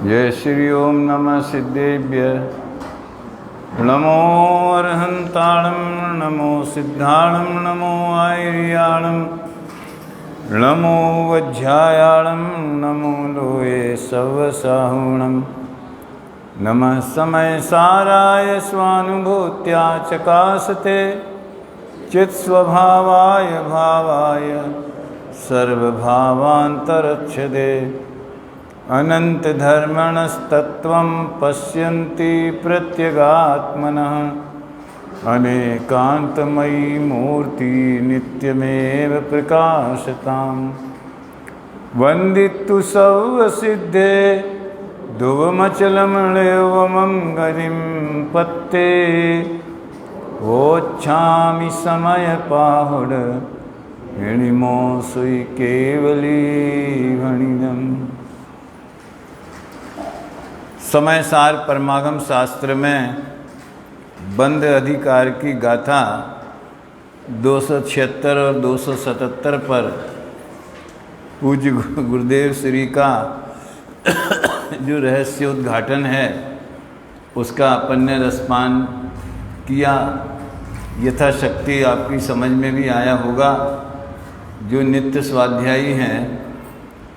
जय श्री ओम नमः सिद्धेभ्य नमो अरहंताणं नमो सिद्धाणं नमो आयर्याणं नमो वज्झायाणं नमो लोये सवसाहुणं नमः समयसाराय स्वानुभूत्या चकासते चित्स्वभावाय भावाय सर्वभावान्तरच्छदे अनन्तधर्मणस्तत्त्वं पश्यन्ति प्रत्यगात्मनः अनेकान्तमयी मूर्ति नित्यमेव प्रकाशताम् वन्दितु सर्वसिद्धे ध्रुवमचलमणयोमं गरिं पत्ते वोच्छामि समयपाहुड हिणिमो सुई केवली भणिदम्। समयसार परमागम शास्त्र में बंध अधिकार की गाथा 276 और 277 पर पूज्य गुरुदेव श्री का जो रहस्योद्घाटन है उसका अपन ने रसपान किया। यथाशक्ति आपकी समझ में भी आया होगा। जो नित्य स्वाध्यायी हैं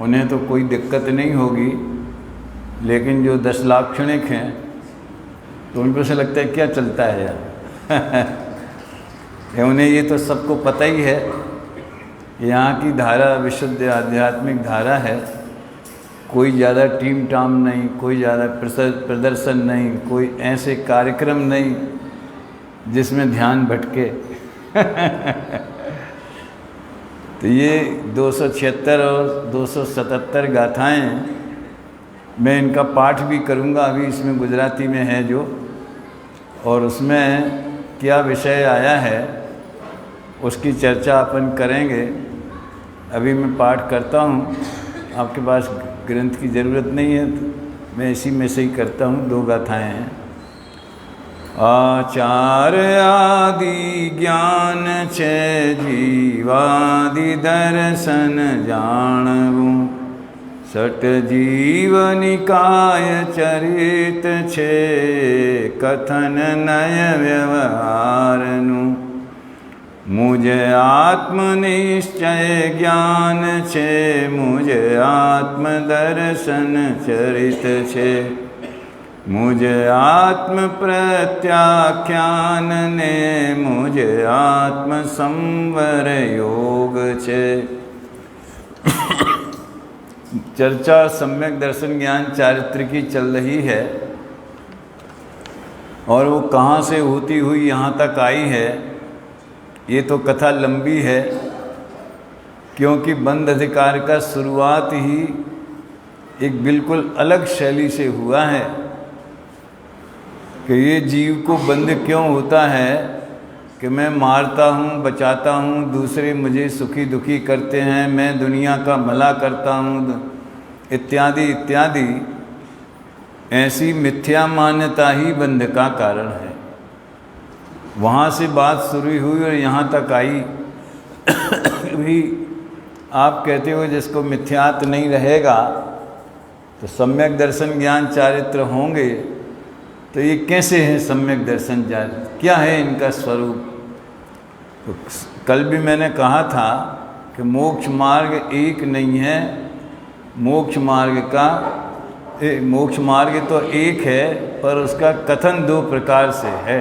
उन्हें तो कोई दिक्कत नहीं होगी, लेकिन जो 10 लाक्षणिक हैं तो उनको से लगता है क्या चलता है यार उन्हें ये तो सबको पता ही है। यहाँ की धारा विशुद्ध आध्यात्मिक धारा है। कोई ज़्यादा टीम टाम नहीं, कोई ज़्यादा प्रदर्शन नहीं, कोई ऐसे कार्यक्रम नहीं जिसमें ध्यान भटके तो ये 276 और 277 गाथाएँ मैं इनका पाठ भी करूँगा। अभी इसमें गुजराती में है जो, और उसमें क्या विषय आया है उसकी चर्चा अपन करेंगे। अभी मैं पाठ करता हूँ, आपके पास ग्रंथ की ज़रूरत नहीं है तो मैं इसी में से ही करता हूँ। 2 गाथाएँ हैं। आचार्य आदि ज्ञान छे जीवादि दर्शन जानवूँ सट जीवनिकाय चरित छे कथन नय व्यवहारनु मुझे आत्मनिश्चय ज्ञान छे मुझे आत्मदर्शन चरित छे मुझे आत्म प्रत्याख्यान ने मुझे आत्म संवर योग छे। चर्चा सम्यक दर्शन ज्ञान चारित्र की चल रही है और वो कहाँ से होती हुई यहाँ तक आई है। ये तो कथा लंबी है, क्योंकि बंध अधिकार का शुरुआत ही एक बिल्कुल अलग शैली से हुआ है कि ये जीव को बंध क्यों होता है कि मैं मारता हूँ, बचाता हूँ, दूसरे मुझे सुखी दुखी करते हैं, मैं दुनिया का भला करता हूँ, इत्यादि इत्यादि। ऐसी मिथ्या मान्यता ही बंध का कारण है। वहाँ से बात शुरू हुई और यहाँ तक आई भी। आप कहते हो जिसको मिथ्यात नहीं रहेगा तो सम्यक दर्शन ज्ञान चारित्र होंगे, तो ये कैसे हैं सम्यक दर्शन चारित्र, क्या है इनका स्वरूप? तो कल भी मैंने कहा था कि मोक्ष मार्ग एक नहीं है। मोक्ष मार्ग तो एक है, पर उसका कथन 2 प्रकार से है।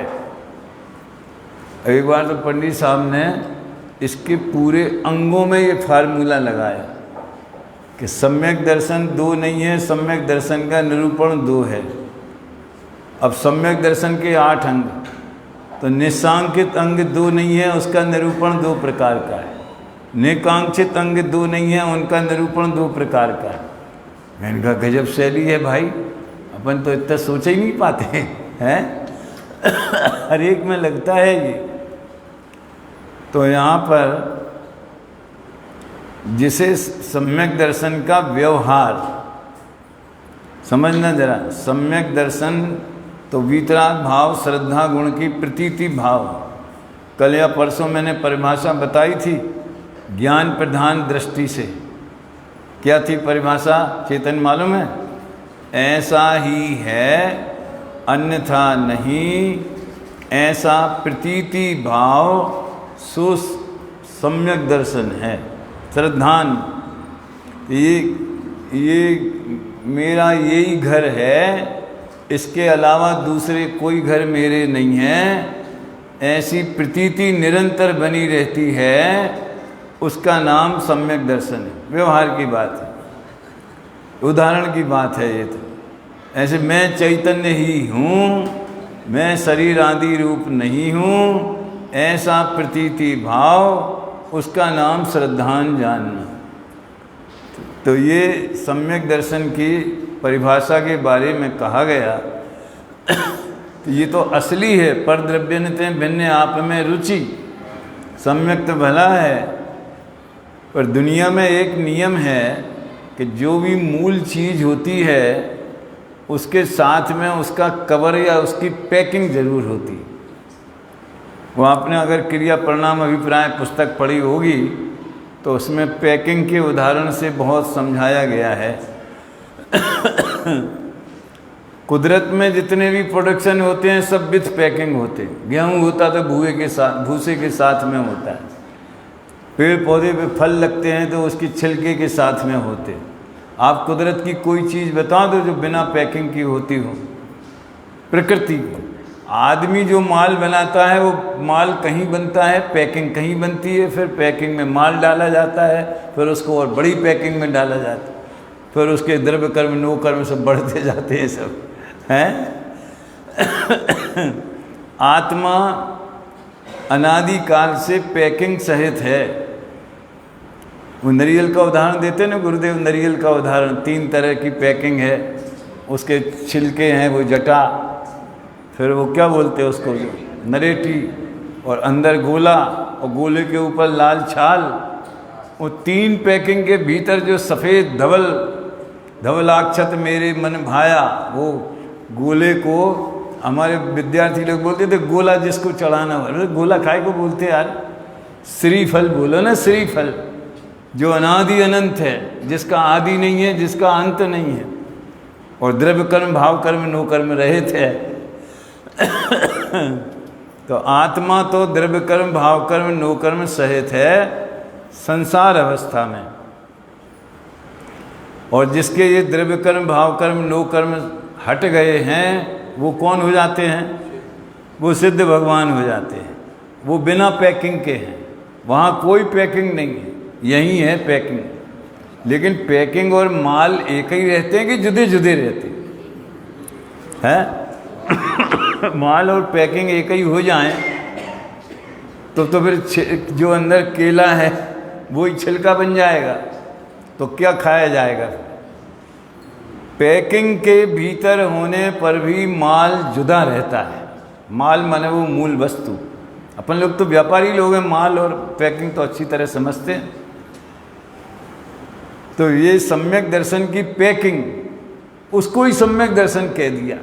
एक बार तो पंडित साहब ने इसके पूरे अंगों में ये फार्मूला लगाया कि सम्यक दर्शन 2 नहीं है, सम्यक दर्शन का निरूपण 2 है। अब सम्यक दर्शन के 8 अंग, तो निशांकित अंग 2 नहीं है, उसका निरूपण 2 प्रकार का है। निकांक्षित अंग 2 नहीं है, उनका निरूपण 2 प्रकार का है। मैंने कहा गजब शैली है भाई, अपन तो इतना सोच ही नहीं पाते हैं हर एक में लगता है ये। तो यहाँ पर जिसे सम्यक दर्शन का व्यवहार समझना जरा। सम्यक दर्शन तो वीतराग भाव, श्रद्धा गुण की प्रतीति भाव। कल या परसों मैंने परिभाषा बताई थी ज्ञान प्रधान दृष्टि से। क्या थी परिभाषा, चेतन मालूम है? ऐसा ही है अन्यथा नहीं, ऐसा प्रतीति भाव सो सम्यक दर्शन है। श्रद्धान, ये मेरा यही घर है, इसके अलावा दूसरे कोई घर मेरे नहीं हैं, ऐसी प्रतीति निरंतर बनी रहती है, उसका नाम सम्यक दर्शन है। व्यवहार की बात है, उदाहरण की बात है ये। तो ऐसे मैं चैतन्य ही हूँ, मैं शरीर आदि रूप नहीं हूँ, ऐसा प्रतीति भाव, उसका नाम श्रद्धान जानना। तो ये सम्यक दर्शन की परिभाषा के बारे में कहा गया। तो ये तो असली है, पर द्रव्यन्ते भिन्न आप में रुचि। सम्यक तो भला है, पर दुनिया में एक नियम है कि जो भी मूल चीज़ होती है उसके साथ में उसका कवर या उसकी पैकिंग जरूर होती है। वो आपने अगर क्रिया परिणाम अभिप्राय पुस्तक पढ़ी होगी तो उसमें पैकिंग के उदाहरण से बहुत समझाया गया है। कुदरत में जितने भी प्रोडक्शन होते हैं सब विथ पैकिंग होते हैं। गेहूँ होता तो भूसे के साथ में होता है, पेड़ पौधे पे फल लगते हैं तो उसकी छिलके के साथ में होते हैं। आप कुदरत की कोई चीज़ बता दो जो बिना पैकिंग की होती हो। प्रकृति, आदमी जो माल बनाता है वो माल कहीं बनता है, पैकिंग कहीं बनती है, फिर पैकिंग में माल डाला जाता है, फिर उसको और बड़ी पैकिंग में डाला जाता है, फिर उसके द्रव्य कर्म नो कर्म सब बढ़ते जाते हैं सब हैं। आत्मा अनादि काल से पैकिंग सहित है। वो नारियल का उदाहरण देते हैं ना गुरुदेव, नारियल का उदाहरण, 3 तरह की पैकिंग है। उसके छिलके हैं वो जटा, फिर वो क्या बोलते हैं उसको, नरेटी, और अंदर गोला, और गोले के ऊपर लाल छाल। वो 3 पैकिंग के भीतर जो सफ़ेद धवलाक्षत मेरे मन भाया, वो गोले को हमारे विद्यार्थी लोग बोलते थे गोला जिसको चढ़ाना हो। गोला खाए को बोलते यार, श्रीफल बोलो ना, श्रीफल जो अनादि अनंत है, जिसका आदि नहीं है, जिसका अंत नहीं है, और द्रव्य कर्म भाव कर्म नो कर्म रहित है। तो आत्मा तो द्रव्य कर्म भाव कर्म नो कर्म सहित है संसार अवस्था में, और जिसके ये द्रव्य कर्म भाव कर्म नो कर्म हट गए हैं वो कौन हो जाते हैं? वो सिद्ध भगवान हो जाते हैं। वो बिना पैकिंग के हैं, वहाँ कोई पैकिंग नहीं है, यही है पैकिंग। लेकिन पैकिंग और माल एक ही रहते हैं कि जुदे जुदे रहते हैं? माल और पैकिंग एक ही हो जाएं तो फिर जो अंदर केला है वो ही छिलका बन जाएगा, तो क्या खाया जाएगा? पैकिंग के भीतर होने पर भी माल जुदा रहता है। माल माने वो मूल वस्तु। अपन लोग तो व्यापारी लोग हैं, माल और पैकिंग तो अच्छी तरह समझते हैं। तो ये सम्यक दर्शन की पैकिंग, उसको ही सम्यक दर्शन कह दिया।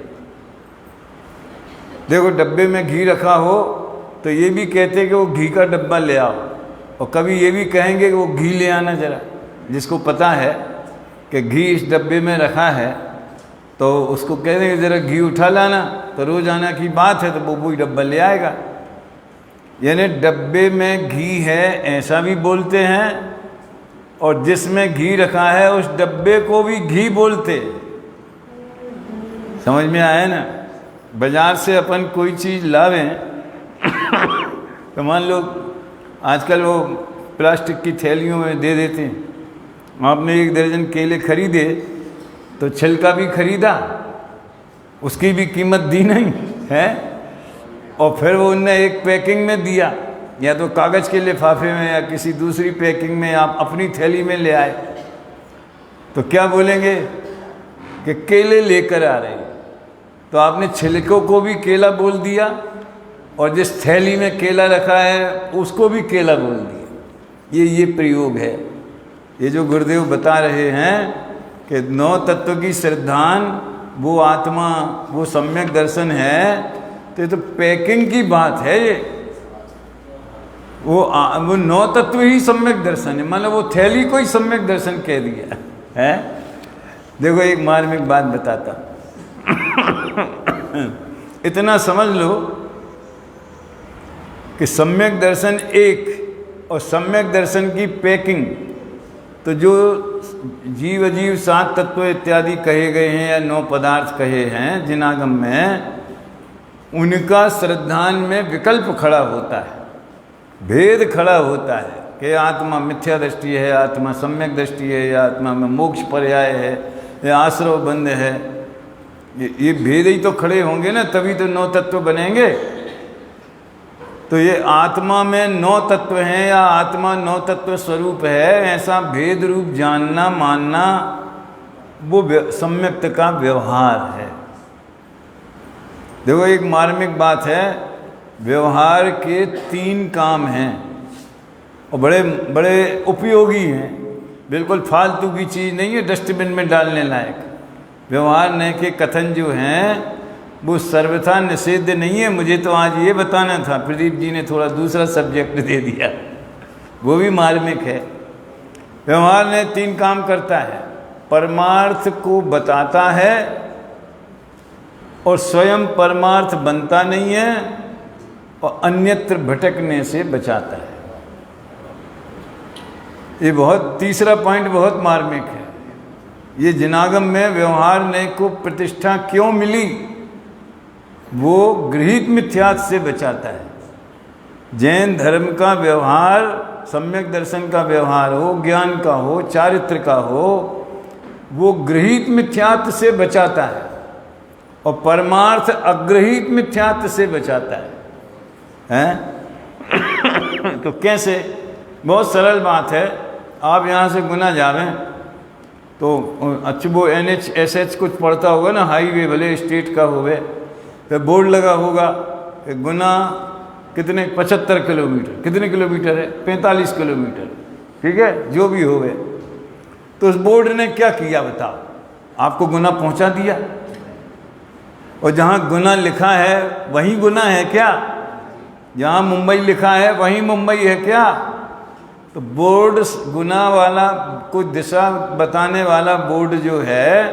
देखो डब्बे में घी रखा हो तो ये भी कहते कि वो घी का डब्बा ले आओ, और कभी ये भी कहेंगे कि वो घी ले आना जरा। जिसको पता है कि घी इस डब्बे में रखा है तो उसको कह देंगे ज़रा घी उठा लाना, तो रोज़ाना की बात है तो वो वही डब्बा ले आएगा। यानी डब्बे में घी है ऐसा भी बोलते हैं, और जिसमें घी रखा है उस डब्बे को भी घी बोलते। समझ में आया ना? बाज़ार से अपन कोई चीज़ लावें तो मान लो आजकल वो प्लास्टिक की थैलियों में दे देते हैं। आपने 1 दर्जन केले खरीदे तो छिलका भी खरीदा, उसकी भी कीमत दी नहीं है, और फिर वो उनने एक पैकिंग में दिया, या तो कागज़ के लिफाफे में या किसी दूसरी पैकिंग में, आप अपनी थैली में ले आए, तो क्या बोलेंगे कि केले लेकर आ रहे हैं। तो आपने छिलकों को भी केला बोल दिया, और जिस थैली में केला रखा है उसको भी केला बोल दिया। ये प्रयोग है। ये जो गुरुदेव बता रहे हैं कि 9 तत्व की श्रद्धान, वो आत्मा, वो सम्यक दर्शन है, तो ये तो पैकिंग की बात है। ये वो 9 तत्व ही सम्यक दर्शन है, मतलब वो थैली को ही सम्यक दर्शन कह दिया है। देखो एक मार्मिक बात बताता, इतना समझ लो कि सम्यक दर्शन एक और सम्यक दर्शन की पैकिंग, तो जो जीव अजीव 7 तत्व इत्यादि कहे गए हैं या 9 पदार्थ कहे हैं जिनागम में, उनका श्रद्धान में विकल्प खड़ा होता है, भेद खड़ा होता है कि आत्मा मिथ्या दृष्टि है, आत्मा सम्यक दृष्टि है, या आत्मा में मोक्ष पर्याय है, या आश्रव बंध है। ये भेद ही तो खड़े होंगे ना, तभी तो 9 तत्व बनेंगे। तो ये आत्मा में 9 तत्व हैं या आत्मा 9 तत्व स्वरूप है, ऐसा भेद रूप जानना मानना वो सम्यक्त का व्यवहार है। देखो एक मार्मिक बात है, व्यवहार के 3 काम हैं और बड़े बड़े उपयोगी हैं, बिल्कुल फालतू की चीज़ नहीं है, डस्टबिन में डालने लायक। व्यवहार न के कथन जो हैं वो सर्वथा निषेध नहीं है। मुझे तो आज ये बताना था, प्रदीप जी ने थोड़ा दूसरा सब्जेक्ट दे दिया, वो भी मार्मिक है। व्यवहार ने 3 काम करता है, परमार्थ को बताता है और स्वयं परमार्थ बनता नहीं है और अन्यत्र भटकने से बचाता है। ये बहुत तीसरा पॉइंट बहुत मार्मिक है। ये जिनागम में व्यवहार ने को प्रतिष्ठा क्यों मिली, वो गृहीत मिथ्यात् से बचाता है। जैन धर्म का व्यवहार, सम्यक दर्शन का व्यवहार हो, ज्ञान का हो, चारित्र का हो, वो गृहीत मिथ्यात् से बचाता है और परमार्थ अग्रहीत मिथ्यात् से बचाता है? तो कैसे? बहुत सरल बात है। आप यहाँ से गुना जावें तो अच्छा वो NH SH कुछ पड़ता होगा ना, हाईवे भले स्टेट का होवे, तो बोर्ड लगा होगा कि गुना कितने 75 किलोमीटर, कितने किलोमीटर है? 45 किलोमीटर, ठीक है, जो भी होवे। तो उस बोर्ड ने क्या किया बताओ? आपको गुना पहुंचा दिया। और जहाँ गुना लिखा है वहीं गुना है क्या? जहाँ मुंबई लिखा है वहीं मुंबई है क्या? तो बोर्ड गुना वाला, कोई दिशा बताने वाला बोर्ड जो है,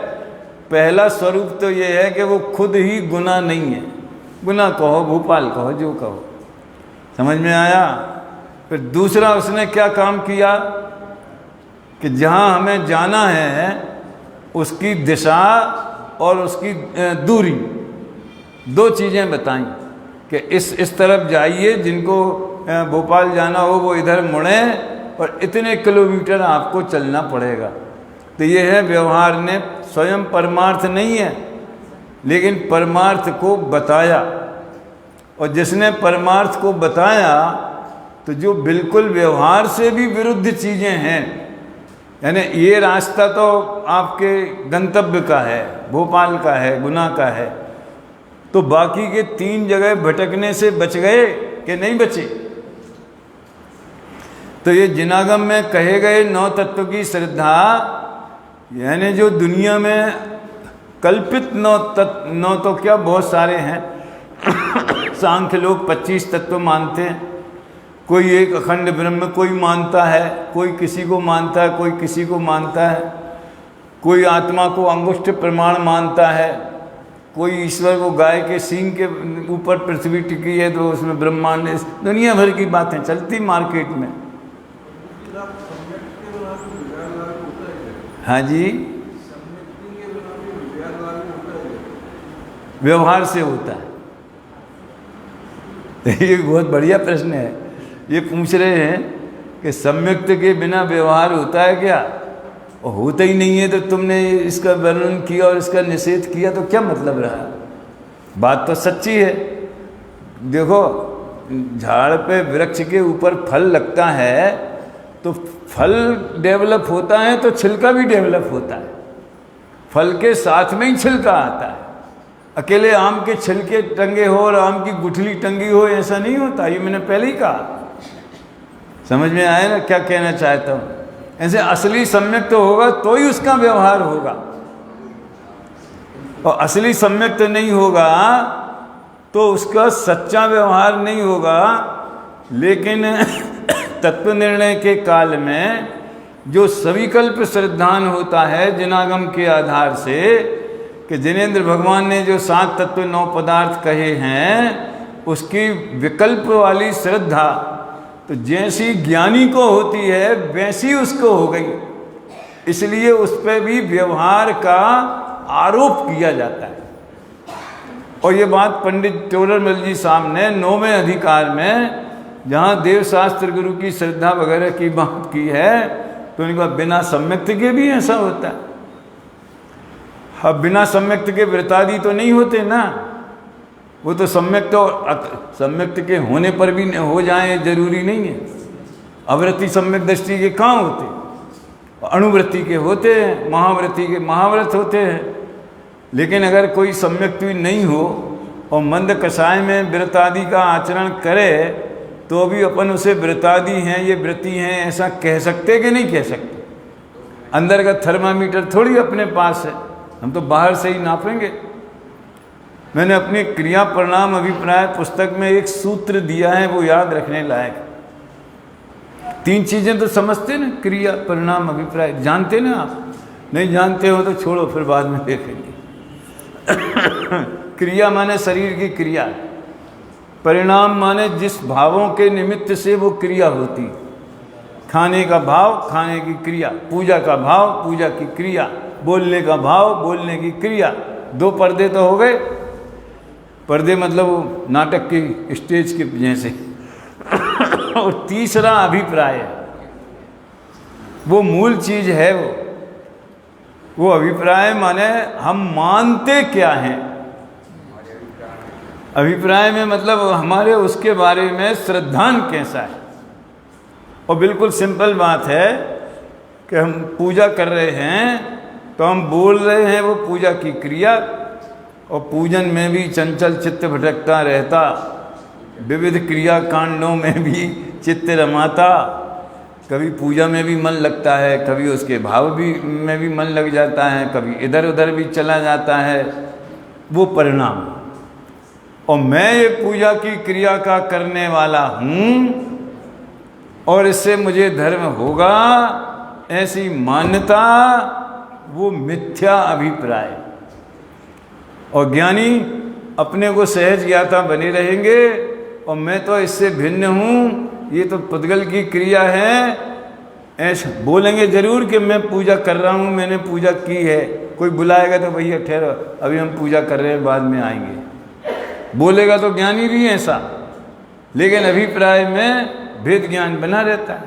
पहला स्वरूप तो ये है कि वो खुद ही गुना नहीं है। गुना कहो, भोपाल कहो, जो कहो, समझ में आया? फिर दूसरा उसने क्या काम किया कि जहाँ हमें जाना है उसकी दिशा और उसकी दूरी, 2 चीज़ें बताई कि इस तरफ जाइए, जिनको भोपाल जाना हो वो इधर मुड़े और इतने किलोमीटर आपको चलना पड़ेगा। तो ये है व्यवहार ने स्वयं परमार्थ नहीं है, लेकिन परमार्थ को बताया। और जिसने परमार्थ को बताया तो जो बिल्कुल व्यवहार से भी विरुद्ध चीज़ें हैं, यानी ये रास्ता तो आपके गंतव्य का है, भोपाल का है, गुना का है, तो बाकी के 3 जगह भटकने से बच गए कि नहीं बचे? तो ये जिनागम में कहे गए 9 तत्व की श्रद्धा, यानी जो दुनिया में कल्पित 9 तो क्या बहुत सारे हैं। सांख्य लोग 25 तत्व मानते हैं, कोई एक अखंड ब्रह्म कोई मानता है, कोई किसी को मानता है, कोई किसी को मानता है, कोई आत्मा को अंगुष्ठ प्रमाण मानता है, कोई ईश्वर को गाय के सींग के ऊपर पृथ्वी टिकी है तो उसमें ब्रह्मांड, दुनिया भर की बातें चलती मार्केट में। हाँ जी, व्यवहार से होता है। ये बहुत बढ़िया प्रश्न है। ये पूछ रहे हैं कि सम्यक्त के बिना व्यवहार होता है क्या? और होता ही नहीं है तो तुमने इसका वर्णन किया और इसका निषेध किया तो क्या मतलब रहा? बात तो सच्ची है। देखो, झाड़ पे वृक्ष के ऊपर फल लगता है तो फल डेवलप होता है तो छिलका भी डेवलप होता है। फल के साथ में ही छिलका आता है। अकेले आम के छिलके टंगे हो और आम की गुठली टंगी हो ऐसा नहीं होता। ये मैंने पहले ही कहा। समझ में आया ना क्या कहना चाहता हूँ? ऐसे असली सम्यक तो होगा तो ही उसका व्यवहार होगा, और असली सम्यक तो नहीं होगा तो उसका सच्चा व्यवहार नहीं होगा। लेकिन तत्व निर्णय के काल में जो सविकल्प श्रद्धान होता है जिनागम के आधार से, कि जिनेंद्र भगवान ने जो 7 तत्व 9 पदार्थ कहे हैं उसकी विकल्प वाली श्रद्धा तो जैसी ज्ञानी को होती है वैसी उसको हो गई, इसलिए उस पर भी व्यवहार का आरोप किया जाता है। और ये बात पंडित टोडरमल जी साहब ने 9वें अधिकार में जहाँ देवशास्त्र गुरु की श्रद्धा वगैरह की बात की है तो उनका बिना सम्यक्त के भी ऐसा होता है। अब बिना सम्यक्त के व्रतादि तो नहीं होते ना, वो तो सम्यक्त और सम्यक्त के होने पर भी हो जाए जरूरी नहीं है। अव्रति सम्यक दृष्टि के कहाँ होते, अणुव्रति के होते हैं, महाव्रति के महाव्रत होते हैं। लेकिन अगर कोई सम्यक्त भी नहीं हो और मंद कषाय में व्रतादि का आचरण करे तो भी अपन उसे व्रतादि हैं, ये व्रती हैं ऐसा कह सकते कि नहीं कह सकते। अंदर का थर्मामीटर थोड़ी अपने पास है, हम तो बाहर से ही नापेंगे। मैंने अपनी क्रिया परिणाम अभिप्राय पुस्तक में एक सूत्र दिया है, वो याद रखने लायक। 3 चीज़ें तो समझते ना, क्रिया परिणाम अभिप्राय, जानते ना आप? नहीं जानते हो तो छोड़ो, फिर बाद में देखेंगे। क्रिया माने शरीर की क्रिया, परिणाम माने जिस भावों के निमित्त से वो क्रिया होती। खाने का भाव, खाने की क्रिया, पूजा का भाव, पूजा की क्रिया, बोलने का भाव, बोलने की क्रिया। 2 पर्दे तो हो गए। पर्दे मतलब नाटक की स्टेज के जैसे। और तीसरा अभिप्राय है, वो मूल चीज है। वो अभिप्राय माने हम मानते क्या हैं। अभिप्राय में मतलब हमारे उसके बारे में श्रद्धान कैसा है। और बिल्कुल सिंपल बात है कि हम पूजा कर रहे हैं तो हम बोल रहे हैं वो पूजा की क्रिया, और पूजन में भी चंचल चित्त भटकता रहता, विविध क्रिया कांडों में भी चित्त रमाता। कभी पूजा में भी मन लगता है, कभी उसके भाव भी में भी मन लग जाता है, कभी इधर उधर भी चला जाता है। वो परिणाम। और मैं ये पूजा की क्रिया का करने वाला हूँ और इससे मुझे धर्म होगा, ऐसी मान्यता, वो मिथ्या अभिप्राय। और ज्ञानी अपने को सहज ज्ञाता बने रहेंगे और मैं तो इससे भिन्न हूँ, ये तो पुद्गल की क्रिया है, ऐसा बोलेंगे जरूर कि मैं पूजा कर रहा हूँ, मैंने पूजा की है। कोई बुलाएगा तो भैया ठहरो, अभी हम पूजा कर रहे हैं, बाद में आएंगे, बोलेगा तो ज्ञानी भी ऐसा। लेकिन अभिप्राय में भेद ज्ञान बना रहता है।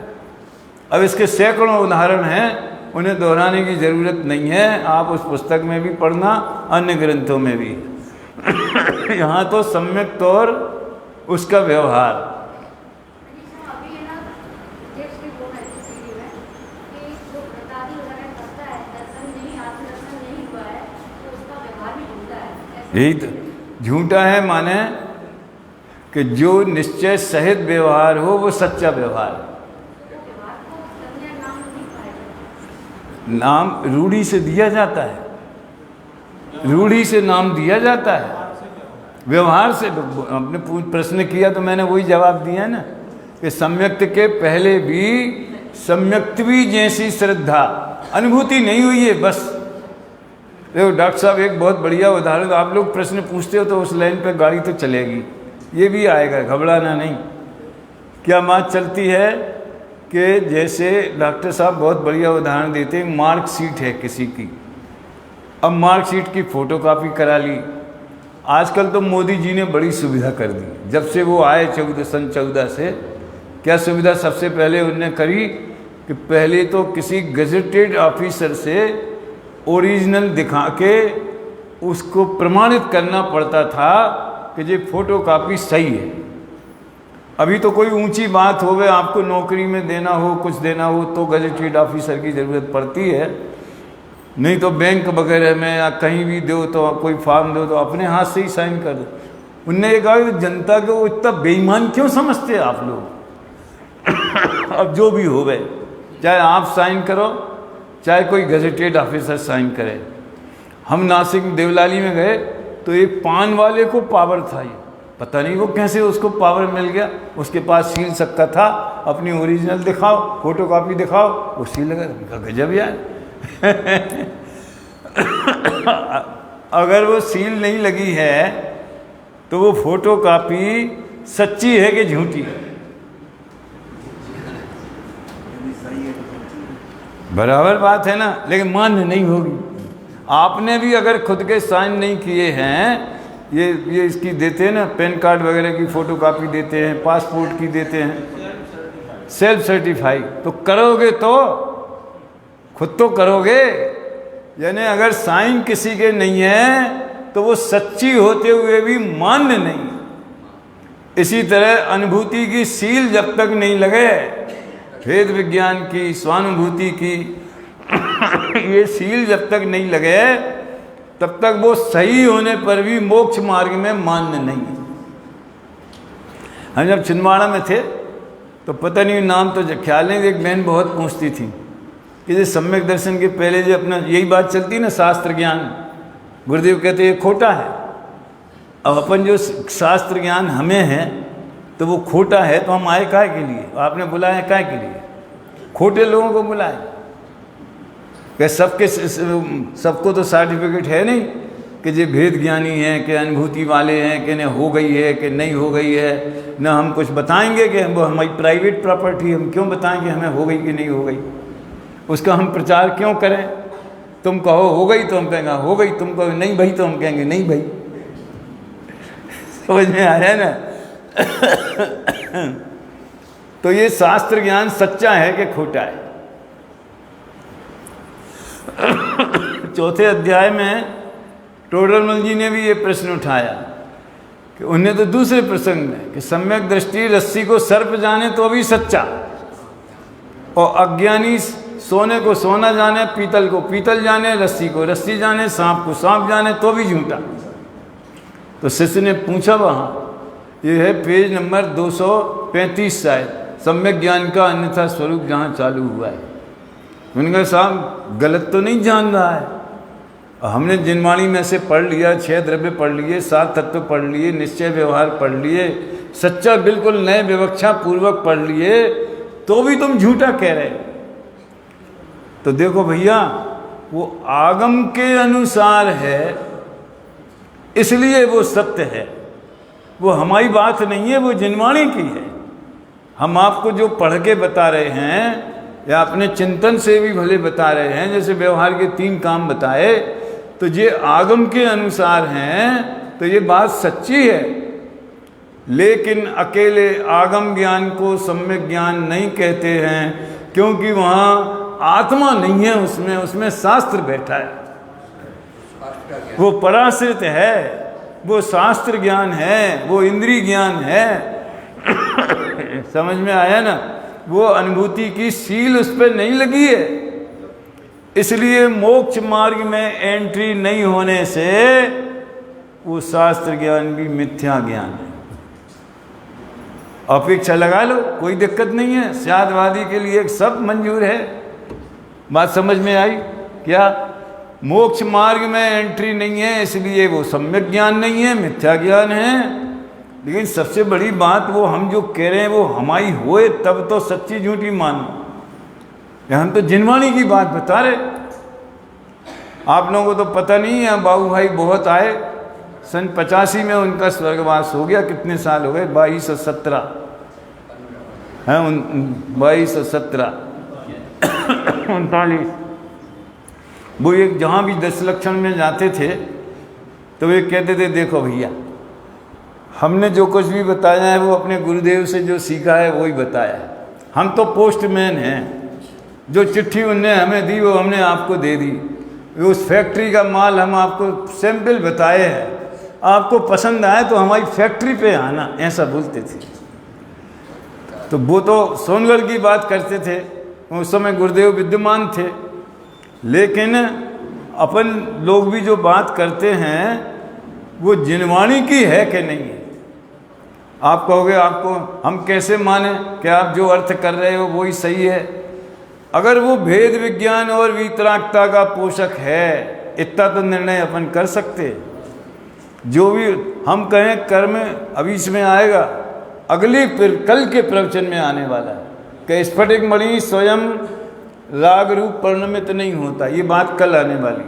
अब इसके सैकड़ों उदाहरण हैं, उन्हें दोहराने की ज़रूरत नहीं है। आप उस पुस्तक में भी पढ़ना, अन्य ग्रंथों में भी। यहाँ तो सम्यक तौर उसका व्यवहार। यही तो झूठा है, माने कि जो निश्चय सहित व्यवहार हो वो सच्चा व्यवहार है। नाम रूढ़ी से दिया जाता है, रूढ़ी से नाम दिया जाता है, व्यवहार से। आपने प्रश्न किया तो मैंने वही जवाब दिया ना कि सम्यक्त के पहले भी सम्यक्त भी जैसी श्रद्धा अनुभूति नहीं हुई है। बस देखो डॉक्टर साहब, एक बहुत बढ़िया उदाहरण, आप लोग प्रश्न पूछते हो तो उस लाइन पे गाड़ी तो चलेगी, ये भी आएगा, घबराना नहीं। क्या बात चलती है कि जैसे डॉक्टर साहब बहुत बढ़िया उदाहरण देते हैं, मार्कशीट है किसी की, अब मार्कशीट की फ़ोटोकॉपी करा ली। आजकल तो मोदी जी ने बड़ी सुविधा कर दी, जब से वो आए सन 14 से। क्या सुविधा सबसे पहले उन्होंने करी कि पहले तो किसी गजेटेड ऑफिसर से ओरिजिनल दिखा के उसको प्रमाणित करना पड़ता था कि ये फ़ोटोकॉपी सही है। अभी तो कोई ऊंची बात हो गई, आपको नौकरी में देना हो, कुछ देना हो, तो गजेटेड ऑफिसर की ज़रूरत पड़ती है। नहीं तो बैंक वगैरह में या कहीं भी दो तो कोई फॉर्म दो तो अपने हाथ से ही साइन कर दो। उनने कहा जनता को इतना बेईमान क्यों समझते आप लोग। अब जो भी हो गए, चाहे आप साइन करो चाहे कोई गजेटेड ऑफिसर साइन करे। हम नासिक देवलाली में गए तो एक पान वाले को पावर था, ये पता नहीं वो कैसे उसको पावर मिल गया, उसके पास सील सक्का था, अपनी ओरिजिनल दिखाओ, फोटो कॉपी दिखाओ, वो सील लगा। गजब यार। अगर वो सील नहीं लगी है तो वो फोटो कॉपी सच्ची है कि झूठी है? बराबर बात है ना, लेकिन मान्य नहीं होगी। आपने भी अगर खुद के साइन नहीं किए हैं, ये इसकी देते हैं ना, पैन कार्ड वगैरह की फ़ोटो कापी देते हैं, पासपोर्ट की देते हैं, सेल्फ सर्टिफाई, तो करोगे तो खुद तो करोगे। यानी अगर साइन किसी के नहीं है तो वो सच्ची होते हुए भी मान्य नहीं। इसी तरह अनुभूति की सील जब तक नहीं लगे, भेद विज्ञान की, स्वानुभूति की ये सील जब तक नहीं लगे तब तक वो सही होने पर भी मोक्ष मार्ग में मान्य नहीं। हम जब छिंदवाड़ा में थे तो पता नहीं नाम तो ख्याल नहीं, एक बहन बहुत पूछती थी कि जो सम्यक दर्शन के पहले जो अपना यही बात चलती ना, शास्त्र ज्ञान, गुरुदेव कहते ये खोटा है। अब अपन जो शास्त्र ज्ञान हमें है तो वो खोटा है, तो हम आए काहे के लिए? आपने बुलाया काहे के लिए? खोटे लोगों को बुलाए कि सबको तो सर्टिफिकेट है नहीं कि ये भेद ज्ञानी हैं, कि अनुभूति वाले हैं, कि न हो गई है कि नहीं हो गई है। न हम कुछ बताएंगे कि वो हमारी प्राइवेट प्रॉपर्टी, हम क्यों बताएंगे हमें हो गई कि नहीं हो गई? उसका हम प्रचार क्यों करें? तुम कहो हो गई तो हम कहेंगे हो गई, तुम कहो नहीं भाई तो हम कहेंगे नहीं भाई। समझ में आ रहा है ना? तो ये शास्त्र ज्ञान सच्चा है कि खोटा है? चौथे अध्याय में टोडरमल जी ने भी ये प्रश्न उठाया कि उन्हें तो दूसरे प्रसंग में कि सम्यक दृष्टि रस्सी को सर्प जाने तो भी सच्चा, और अज्ञानी सोने को सोना जाने, पीतल को पीतल जाने, रस्सी को रस्सी जाने, सांप को सांप जाने तो भी झूठा। तो शिष्य ने पूछा, वहाँ ये है पेज नंबर 235 शायद, सम्यक ज्ञान का अन्यथा स्वरूप जहाँ चालू हुआ है। उन्होंने कहा साहब गलत तो नहीं जान रहा है, हमने जिनवाणी में से पढ़ लिया, 6 द्रव्य पढ़ लिए, 7 तत्व पढ़ लिए, निश्चय व्यवहार पढ़ लिए, सच्चा बिल्कुल नए विवक्षा पूर्वक पढ़ लिए, तो भी तुम झूठा कह रहे। तो देखो भैया, वो आगम के अनुसार है इसलिए वो सत्य है, वो हमारी बात नहीं है, वो जिनवाणी की है। हम आपको जो पढ़ के बता रहे हैं या अपने चिंतन से भी भले बता रहे हैं, जैसे व्यवहार के 3 काम बताए, तो ये आगम के अनुसार हैं तो ये बात सच्ची है। लेकिन अकेले आगम ज्ञान को सम्यक ज्ञान नहीं कहते हैं, क्योंकि वहाँ आत्मा नहीं है, उसमें शास्त्र बैठा है, वो पराश्रित है, वो शास्त्र ज्ञान है, वो इंद्रिय ज्ञान है। समझ में आया ना? वो अनुभूति की सील उस पर नहीं लगी है, इसलिए मोक्ष मार्ग में एंट्री नहीं होने से वो शास्त्र ज्ञान भी मिथ्या ज्ञान है। अपेक्षा लगा लो, कोई दिक्कत नहीं है, शादवादी के लिए सब मंजूर है। बात समझ में आई क्या? मोक्ष मार्ग में एंट्री नहीं है इसलिए वो सम्यक ज्ञान नहीं है, मिथ्या ज्ञान है। लेकिन सबसे बड़ी बात, वो हम जो कह रहे हैं वो हमारी होए तब तो सच्ची झूठी मानो। हम तो जिनवाणी की बात बता रहे। आप लोगों को तो पता नहीं है, बाबू भाई बहुत आए, सन 85 में उनका स्वर्गवास हो गया। कितने साल हो गए? 2217 है, 2217 39। वो एक जहाँ भी 10 लक्षण में जाते थे तो वे कहते थे देखो भैया, हमने जो कुछ भी बताया है वो अपने गुरुदेव से जो सीखा है वो ही बताया है। हम तो पोस्टमैन हैं, जो चिट्ठी उनने हमें दी वो हमने आपको दे दी। उस फैक्ट्री का माल हम आपको सैंपल बताए हैं, आपको पसंद आए तो हमारी फैक्ट्री पे आना, ऐसा बोलते थे। तो वो तो सोनगढ़ की बात करते थे, उस समय गुरुदेव विद्यमान थे। लेकिन अपन लोग भी जो बात करते हैं वो जिनवाणी की है कि नहीं है। आप कहोगे आपको हम कैसे माने कि आप जो अर्थ कर रहे हो वही सही है? अगर वो भेद विज्ञान और वितरागता का पोषक है, इतना तो निर्णय अपन कर सकते। जो भी हम कहें कर्म अभी इसमें आएगा, अगली फिर कल के प्रवचन में आने वाला है कि स्फटिक मणि स्वयं राग रूप परिणमित नहीं होता, ये बात कल आने वाली।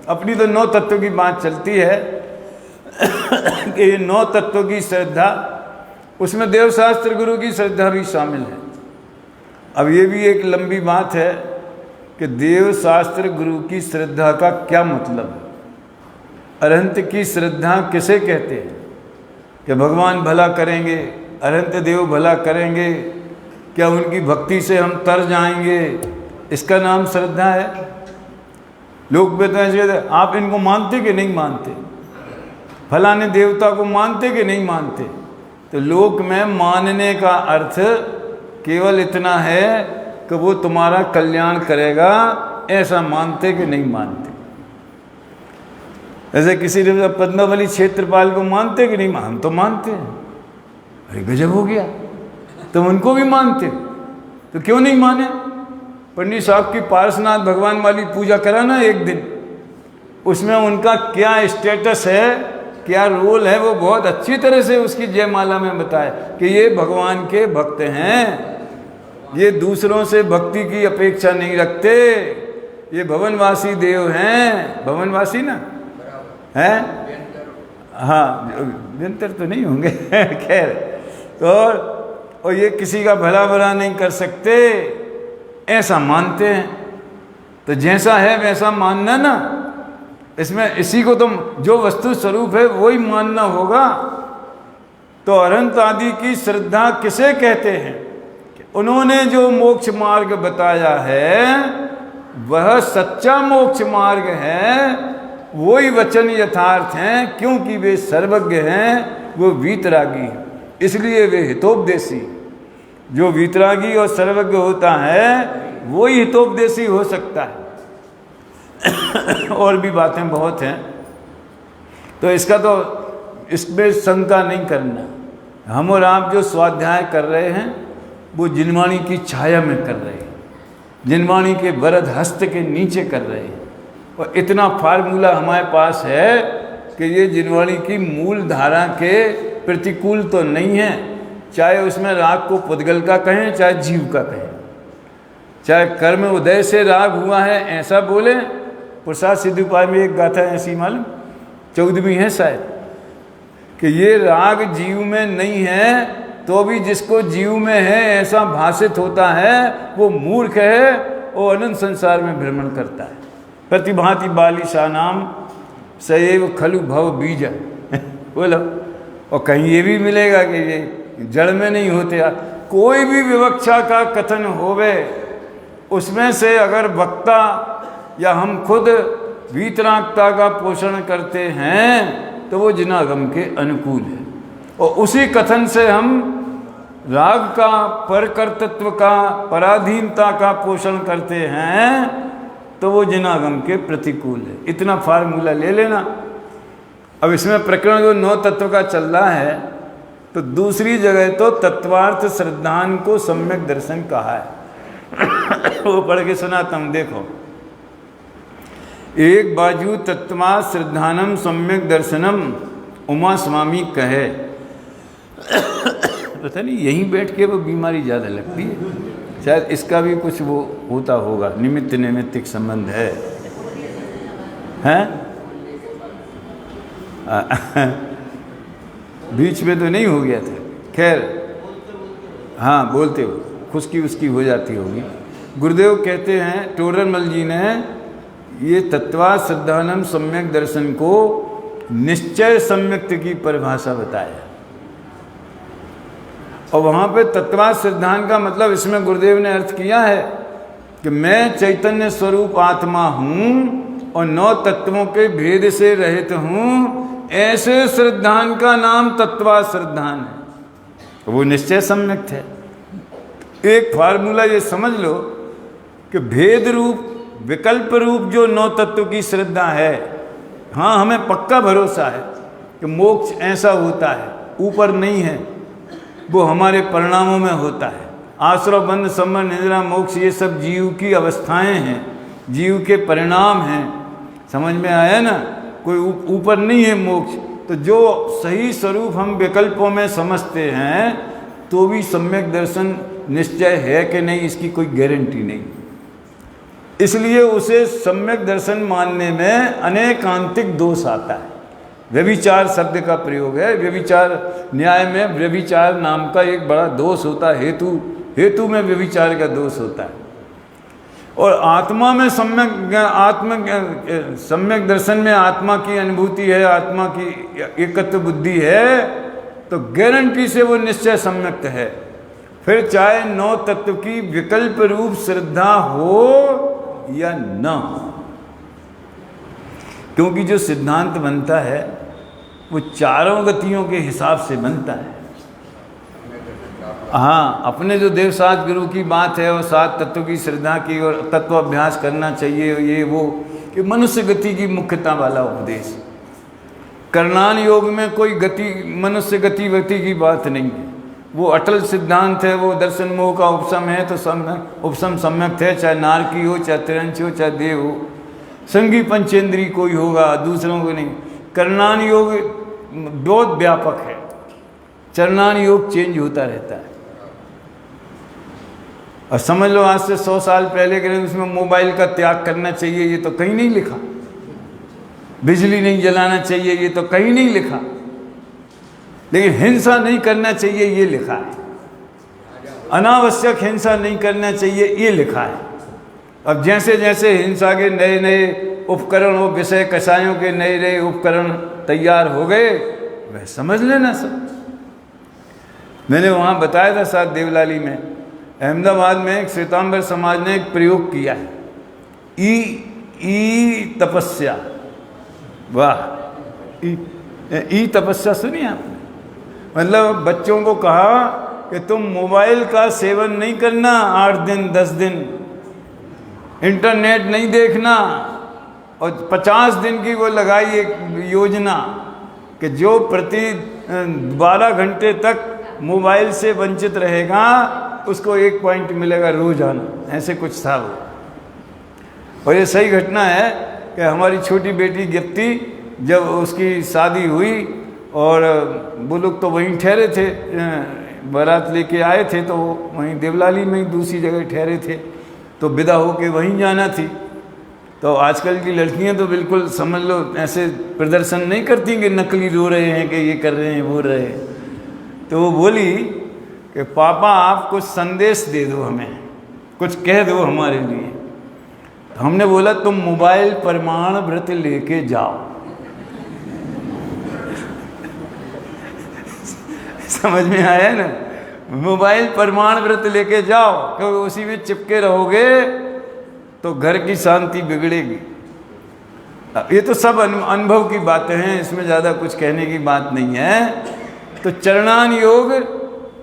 अपनी तो 9 तत्वों की बात चलती है कि ये 9 तत्वों की श्रद्धा, उसमें देवशास्त्र गुरु की श्रद्धा भी शामिल है। अब ये भी एक लंबी बात है कि देवशास्त्र गुरु की श्रद्धा का क्या मतलब है। अरहंत की श्रद्धा किसे कहते हैं कि भगवान भला करेंगे, अरहंत देव भला करेंगे, क्या उनकी भक्ति से हम तर जाएंगे, इसका नाम श्रद्धा है। लोग कहते हैं आप इनको मानते कि नहीं मानते, फलाने देवता को मानते कि नहीं मानते। तो लोक में मानने का अर्थ केवल इतना है कि वो तुम्हारा कल्याण करेगा, ऐसा मानते कि नहीं मानते। ऐसे किसी ने पद्मावली क्षेत्रपाल को मानते कि नहीं, हम तो मानते हैं। अरे गजब हो गया, तुम उनको भी मानते तो क्यों नहीं माने। पंडित साहब की पार्श्वनाथ भगवान वाली पूजा कराना एक दिन, उसमें उनका क्या स्टेटस है, क्या रोल है, वो बहुत अच्छी तरह से उसकी जयमाला में बताया कि ये भगवान के भक्त हैं, ये दूसरों से भक्ति की अपेक्षा नहीं रखते, ये भवनवासी देव हैं। भवनवासी ना हैं, हाँ, व्यंतर तो नहीं होंगे खैर। तो और ये किसी का भला भला नहीं कर सकते, ऐसा मानते हैं। तो जैसा है वैसा मानना ना, इसमें इसी को तुम जो वस्तु स्वरूप है वही मानना होगा। तो अरहंत आदि की श्रद्धा किसे कहते हैं? उन्होंने जो मोक्ष मार्ग बताया है वह सच्चा मोक्ष मार्ग है, वही वचन यथार्थ हैं, क्योंकि वे सर्वज्ञ हैं, वो वीतरागी हैं, इसलिए वे हितोपदेशी। जो वीतरागी और सर्वज्ञ होता है वही हितोपदेशी हो सकता है। और भी बातें बहुत हैं, तो इसका तो इसमें शंका नहीं करना। हम और आप जो स्वाध्याय कर रहे हैं वो जिनवाणी की छाया में कर रहे हैं, जिनवाणी के वरद हस्त के नीचे कर रहे हैं। और इतना फार्मूला हमारे पास है कि ये जिनवाणी की मूल धारा के प्रतिकूल तो नहीं है, चाहे उसमें राग को पुद्गल का कहें चाहे जीव का कहें, चाहे कर्म उदय से राग हुआ है ऐसा बोले। प्रसाद सिद्ध उपाय में एक गाथा ऐसी मालूम 14वीं है शायद, कि ये राग जीव में नहीं है तो भी जिसको जीव में है ऐसा भाषित होता है, वो मूर्ख है, वो अनंत संसार में भ्रमण करता है। प्रतिभाति बालिशा नाम सएव खलु भव बीज बोलो। और कहीं ये भी मिलेगा कि ये जड़ में नहीं होते। कोई भी विवक्षा का कथन होवे, उसमें से अगर वक्ता या हम खुद वीतरागता का पोषण करते हैं तो वो जिनागम के अनुकूल है। और उसी कथन से हम राग का, परकर्तृत्व का, पराधीनता का पोषण करते हैं तो वो जिनागम के प्रतिकूल है। इतना फार्मूला ले लेना। अब इसमें प्रकरण जो 9 तत्व का चल रहा है, तो दूसरी जगह तो तत्वार्थ श्रद्धान को सम्यक दर्शन कहा है। वो पढ़ के सुनाता हूँ, देखो। एक बाजू तत्वा श्रद्धानम सम्यक दर्शनम उमा स्वामी कहे। पता नहीं यहीं बैठ के वो बीमारी ज़्यादा लगती है, शायद इसका भी कुछ वो होता होगा, निमित्त नैमित्तिक संबंध है, हैं? बीच में तो नहीं हो गया था, खैर हाँ, बोलते हो खुशकी उसकी हो जाती होगी। गुरुदेव कहते हैं, टोडरमल जी ने ये तत्वा श्रद्धानम सम्यक दर्शन को निश्चय सम्यक्त की परिभाषा बताया। और वहाँ पे तत्वा श्रद्धान का मतलब इसमें गुरुदेव ने अर्थ किया है कि मैं चैतन्य स्वरूप आत्मा हूँ और 9 तत्वों के भेद से रहित हूँ, ऐसे श्रद्धान का नाम तत्वा श्रद्धान है। वो निश्चय सम्यक्त है। एक फार्मूला ये समझ लो कि भेद रूप, विकल्प रूप जो 9 तत्व की श्रद्धा है, हाँ, हमें पक्का भरोसा है कि मोक्ष ऐसा होता है, ऊपर नहीं है, वो हमारे परिणामों में होता है। आश्रव बंध संबर निद्रा मोक्ष ये सब जीव की अवस्थाएं हैं, जीव के परिणाम हैं। समझ में आया ना? कोई ऊपर नहीं है मोक्ष, तो जो सही स्वरूप हम विकल्पों में समझते हैं तो भी सम्यक दर्शन निश्चय है कि नहीं, इसकी कोई गारंटी नहीं। इसलिए उसे सम्यक दर्शन मानने में अनेकांतिक दोष आता है। व्यभिचार शब्द का प्रयोग है। व्यभिचार न्याय में व्यभिचार नाम का एक बड़ा दोष होता है, हेतु में व्यभिचार का दोष होता है। और आत्मा में सम्यक दर्शन में आत्मा की अनुभूति है, आत्मा की एकत्व बुद्धि है, तो गारंटी से वो निश्चय सम्यक है। फिर चाहे 9 तत्व की विकल्प रूप श्रद्धा हो या न, क्योंकि जो सिद्धांत बनता है वो चारों गतियों के हिसाब से बनता है। हाँ, अपने जो देवसाज गुरु की बात है और 7 तत्व की श्रद्धा की और तत्व अभ्यास करना चाहिए, ये वो कि मनुष्य गति की मुख्यता वाला उपदेश। करणान योग में कोई गति मनुष्य गति व्यक्ति की बात नहीं है, वो अटल सिद्धांत है, वो दर्शन मोह का उपशम है। तो उपशम सम्यक है, चाहे नारकी हो, चाहे तिरंच हो, चाहे देव हो। संगी पंचेंद्री कोई होगा, दूसरों को नहीं। करणान योग बहुत व्यापक है, चरणान योग चेंज होता रहता है। और समझ लो आज से 100 साल पहले के उसमें मोबाइल का त्याग करना चाहिए, ये तो कहीं नहीं लिखा। बिजली नहीं जलाना चाहिए, ये तो कहीं नहीं लिखा। लेकिन हिंसा नहीं करना चाहिए, ये लिखा है। अनावश्यक हिंसा नहीं करना चाहिए, ये लिखा है। अब जैसे जैसे हिंसा के नए नए उपकरण हो, विषय कषायों के नए नए उपकरण तैयार हो गए, वह समझ लेना सब। मैंने वहाँ बताया था साथ देवलाली में, अहमदाबाद में एक श्वेतांबर समाज ने एक प्रयोग किया है, ई तपस्या। वाह, ई तपस्या सुनी आपने? मतलब बच्चों को कहा कि तुम मोबाइल का सेवन नहीं करना 8 दिन 10 दिन, इंटरनेट नहीं देखना। और 50 दिन की वो लगाई एक योजना कि जो प्रति 12 घंटे तक मोबाइल से वंचित रहेगा उसको 1 पॉइंट मिलेगा रोजाना, ऐसे कुछ था वो। और ये सही घटना है कि हमारी छोटी बेटी गिप्ती, जब उसकी शादी हुई और वो लोग तो वहीं ठहरे थे, बारात लेके आए थे, तो वहीं देवलाली में ही दूसरी जगह ठहरे थे, तो विदा होके वहीं जाना थी। तो आजकल की लड़कियां तो बिल्कुल समझ लो ऐसे प्रदर्शन नहीं करती कि नकली रो रहे हैं कि ये कर रहे हैं वो रहे हैं। तो वो बोली कि पापा आप कुछ संदेश दे दो, हमें कुछ कह दो हमारे लिए। तो हमने बोला तुम मोबाइल प्रमाण व्रत लेके जाओ। समझ में आया ना? मोबाइल प्रमाण व्रत लेके जाओ, क्योंकि उसी में चिपके रहोगे तो घर की शांति बिगड़ेगी। ये तो सब अनुभव की बातें हैं, इसमें ज़्यादा कुछ कहने की बात नहीं है। तो चरणान योग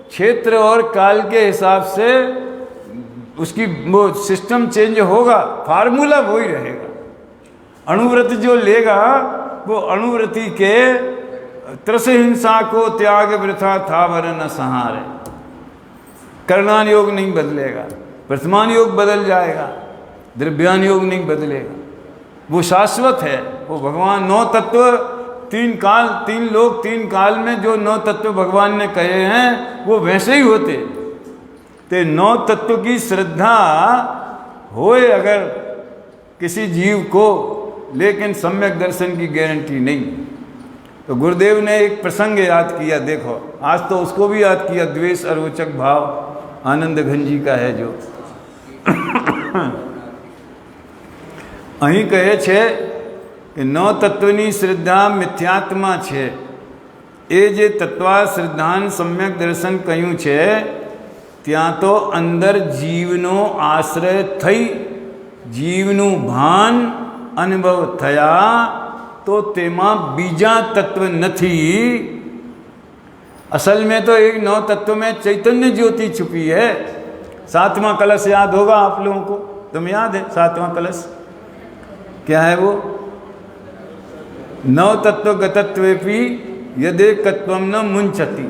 क्षेत्र और काल के हिसाब से उसकी वो सिस्टम चेंज होगा, फार्मूला वही रहेगा। अणुव्रत जो लेगा वो अणुव्रति के त्रस हिंसा को त्याग वृथा था वरन सहारे। करणान योग नहीं बदलेगा, वर्तमान योग बदल जाएगा, द्रव्यान योग नहीं बदलेगा। वो शाश्वत है। वो भगवान 9 तत्व 3 काल 3 लोक 3 काल में जो 9 तत्व भगवान ने कहे हैं वो वैसे ही होते। तो 9 तत्व की श्रद्धा होए अगर किसी जीव को, लेकिन सम्यक दर्शन की गारंटी नहीं। तो गुरुदेव ने एक प्रसंग याद किया, देखो आज तो उसको भी याद किया, द्वेष अरोचक भाव आनंद घन जी का है जो અહીં કહે છે કે 9 તત્વની શ્રદ્ધા મિથ્યાત્મા છે। એ જે તત્વા શ્રદ્ધાન સમ્યક દર્શન કહ્યું છે ત્યાં તો અંદર જીવનો આશ્રય થઈ જીવનું ભાન અનુભવ થયા તો તેમાં બીજા તત્વ નથી। असल में तो एक 9 तत्व में चैतन्य ज्योति छुपी है। 7वां कलश याद होगा आप लोगों को, तुम्हें याद है 7वां कलश क्या है? वो 9 तत्व गतत्वेपि यदेकत्वं न मुंचति।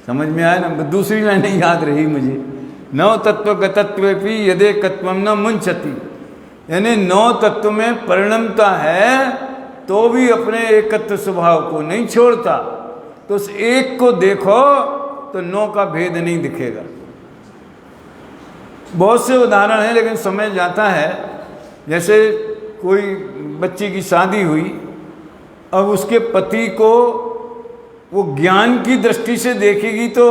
समझ में आया ना? दूसरी लाइन नहीं याद रही मुझे। 9 तत्व गतत्वेपि यदेकत्वं न मुंचति, यानी 9 तत्व में परिणमता है तो भी अपने एकत्व स्वभाव को नहीं छोड़ता, तो उस एक को देखो तो 9 का भेद नहीं दिखेगा। बहुत से उदाहरण हैं, लेकिन समय जाता है। जैसे कोई बच्ची की शादी हुई, अब उसके पति को वो ज्ञान की दृष्टि से देखेगी तो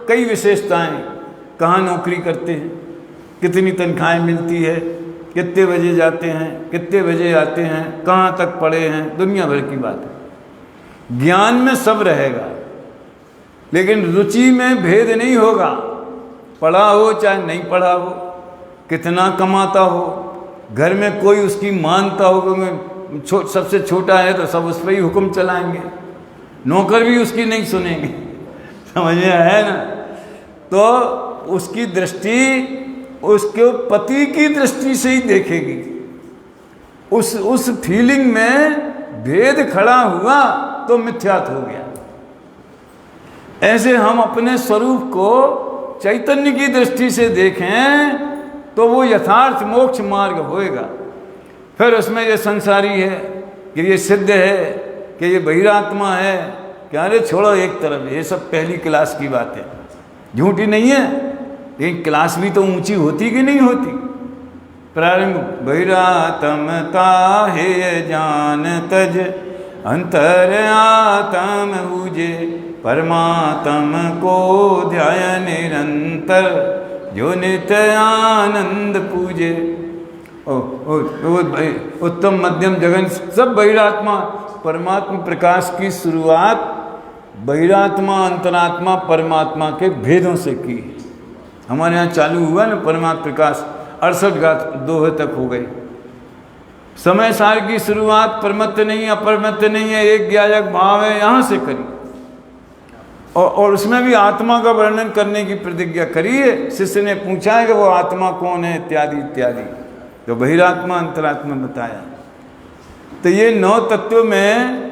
कई विशेषताएं, कहाँ नौकरी करते हैं, कितनी तनख्वाहें मिलती है, कितने बजे जाते हैं, कितने बजे आते हैं, कहाँ तक पढ़े हैं, दुनिया भर की बात है। ज्ञान में सब रहेगा, लेकिन रुचि में भेद नहीं होगा। पढ़ा हो चाहे नहीं पढ़ा हो, कितना कमाता हो, घर में कोई उसकी मानता हो कि सबसे छोटा है तो सब उस पर ही हुक्म चलाएंगे, नौकर भी उसकी नहीं सुनेंगे। समझ में आया ना? तो उसकी दृष्टि उसके पति की दृष्टि से ही देखेगी। उस फीलिंग में भेद खड़ा हुआ तो मिथ्यात्व हो गया। ऐसे हम अपने स्वरूप को चैतन्य की दृष्टि से देखें तो वो यथार्थ मोक्ष मार्ग होएगा। फिर उसमें ये संसारी है कि ये सिद्ध है कि ये बहिरात्मा है, क्या अरे छोड़ो एक तरफ, ये सब पहली क्लास की बात है, झूठी नहीं है। लेकिन क्लास भी तो ऊंची होती कि नहीं होती? प्रारंभ बहिरात्मता है जान तज, अंतर आत्म हुजे, परमात्म को ध्याय निरंतर, जो नित्य आनंद पूजे। उत्तम मध्यम जगन सब बहिरात्मा, परमात्मा प्रकाश की शुरुआत बहिरात्मा अंतरात्मा परमात्मा के भेदों से की। हमारे यहाँ चालू हुआ ना परमात्मा प्रकाश, 68 गाथ दोहे तक हो गई। समय सार की शुरुआत परमत्य नहीं अपरमत्य नहीं है, एक ज्ञायक भाव है, यहाँ से करी। और उसमें भी आत्मा का वर्णन करने की प्रतिज्ञा करी है। शिष्य ने पूछा है कि वो आत्मा कौन है, इत्यादि इत्यादि, तो बहिरात्मा अंतरात्मा बताया। तो ये 9 तत्व में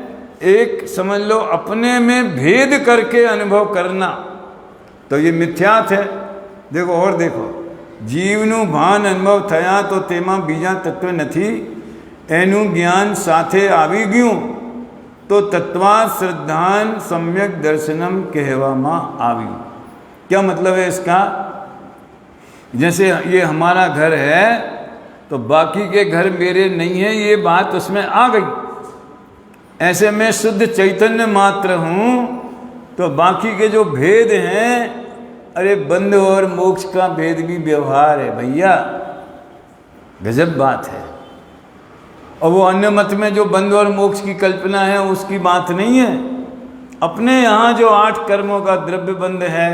एक समझ लो अपने में भेद करके अनुभव करना, तो ये मिथ्यात है। देखो और देखो, जीवनु भान अनुभव थया तो तेमा बीजा तत्व नथी, एनु ज्ञान साथे आवी गयूं, तो तत्वा श्रद्धान सम्यक दर्शनम कहवामा आवी। क्या मतलब है इसका? जैसे ये हमारा घर है तो बाकी के घर मेरे नहीं है, ये बात उसमें आ गई। ऐसे में शुद्ध चैतन्य मात्र हूँ, तो बाकी के जो भेद हैं, अरे बंध और मोक्ष का भेद भी व्यवहार है भैया, गजब बात है। और वो अन्य मत में जो बंध और मोक्ष की कल्पना है उसकी बात नहीं है। अपने यहाँ जो 8 कर्मों का द्रव्य बंध है,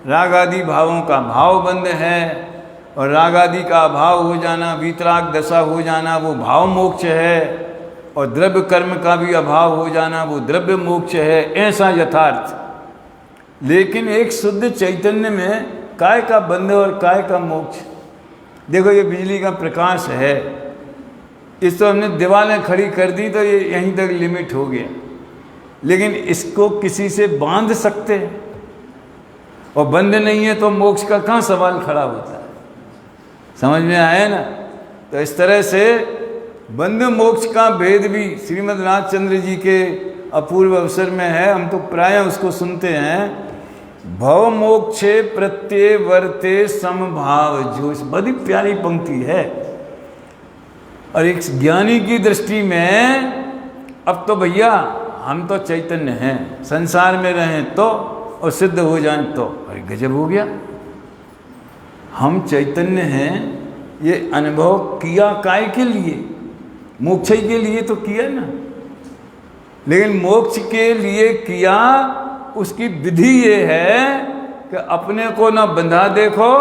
राग आदि भावों का भाव बंध है, और राग आदि का अभाव हो जाना, वीतराग दशा हो जाना, वो भाव मोक्ष है, और द्रव्य कर्म का भी अभाव हो जाना, वो द्रव्य मोक्ष है, ऐसा यथार्थ। लेकिन एक शुद्ध चैतन्य में काय का बंध और काय का मोक्ष। देखो ये बिजली का प्रकाश है, इस तो हमने दीवारें खड़ी कर दी तो ये यहीं तक लिमिट हो गया, लेकिन इसको किसी से बांध सकते हैं, और बंध नहीं है तो मोक्ष का कहाँ सवाल खड़ा होता है। समझ में आया ना? तो इस तरह से बंध मोक्ष का भेद भी श्रीमद् राजचंद्र जी के अपूर्व अवसर में है। हम तो प्राय उसको सुनते हैं, भव मोक्षे प्रत्यय वर्ते समभाव जोश। बड़ी प्यारी पंक्ति है। और एक ज्ञानी की दृष्टि में अब तो भैया हम तो चैतन्य हैं, संसार में रहें तो और सिद्ध हो जाएं तो, अरे गजब हो गया। हम चैतन्य हैं, ये अनुभव किया काय के लिए? मोक्ष के लिए तो किया ना, लेकिन मोक्ष के लिए किया, उसकी विधि ये है कि अपने को न बंधा देखो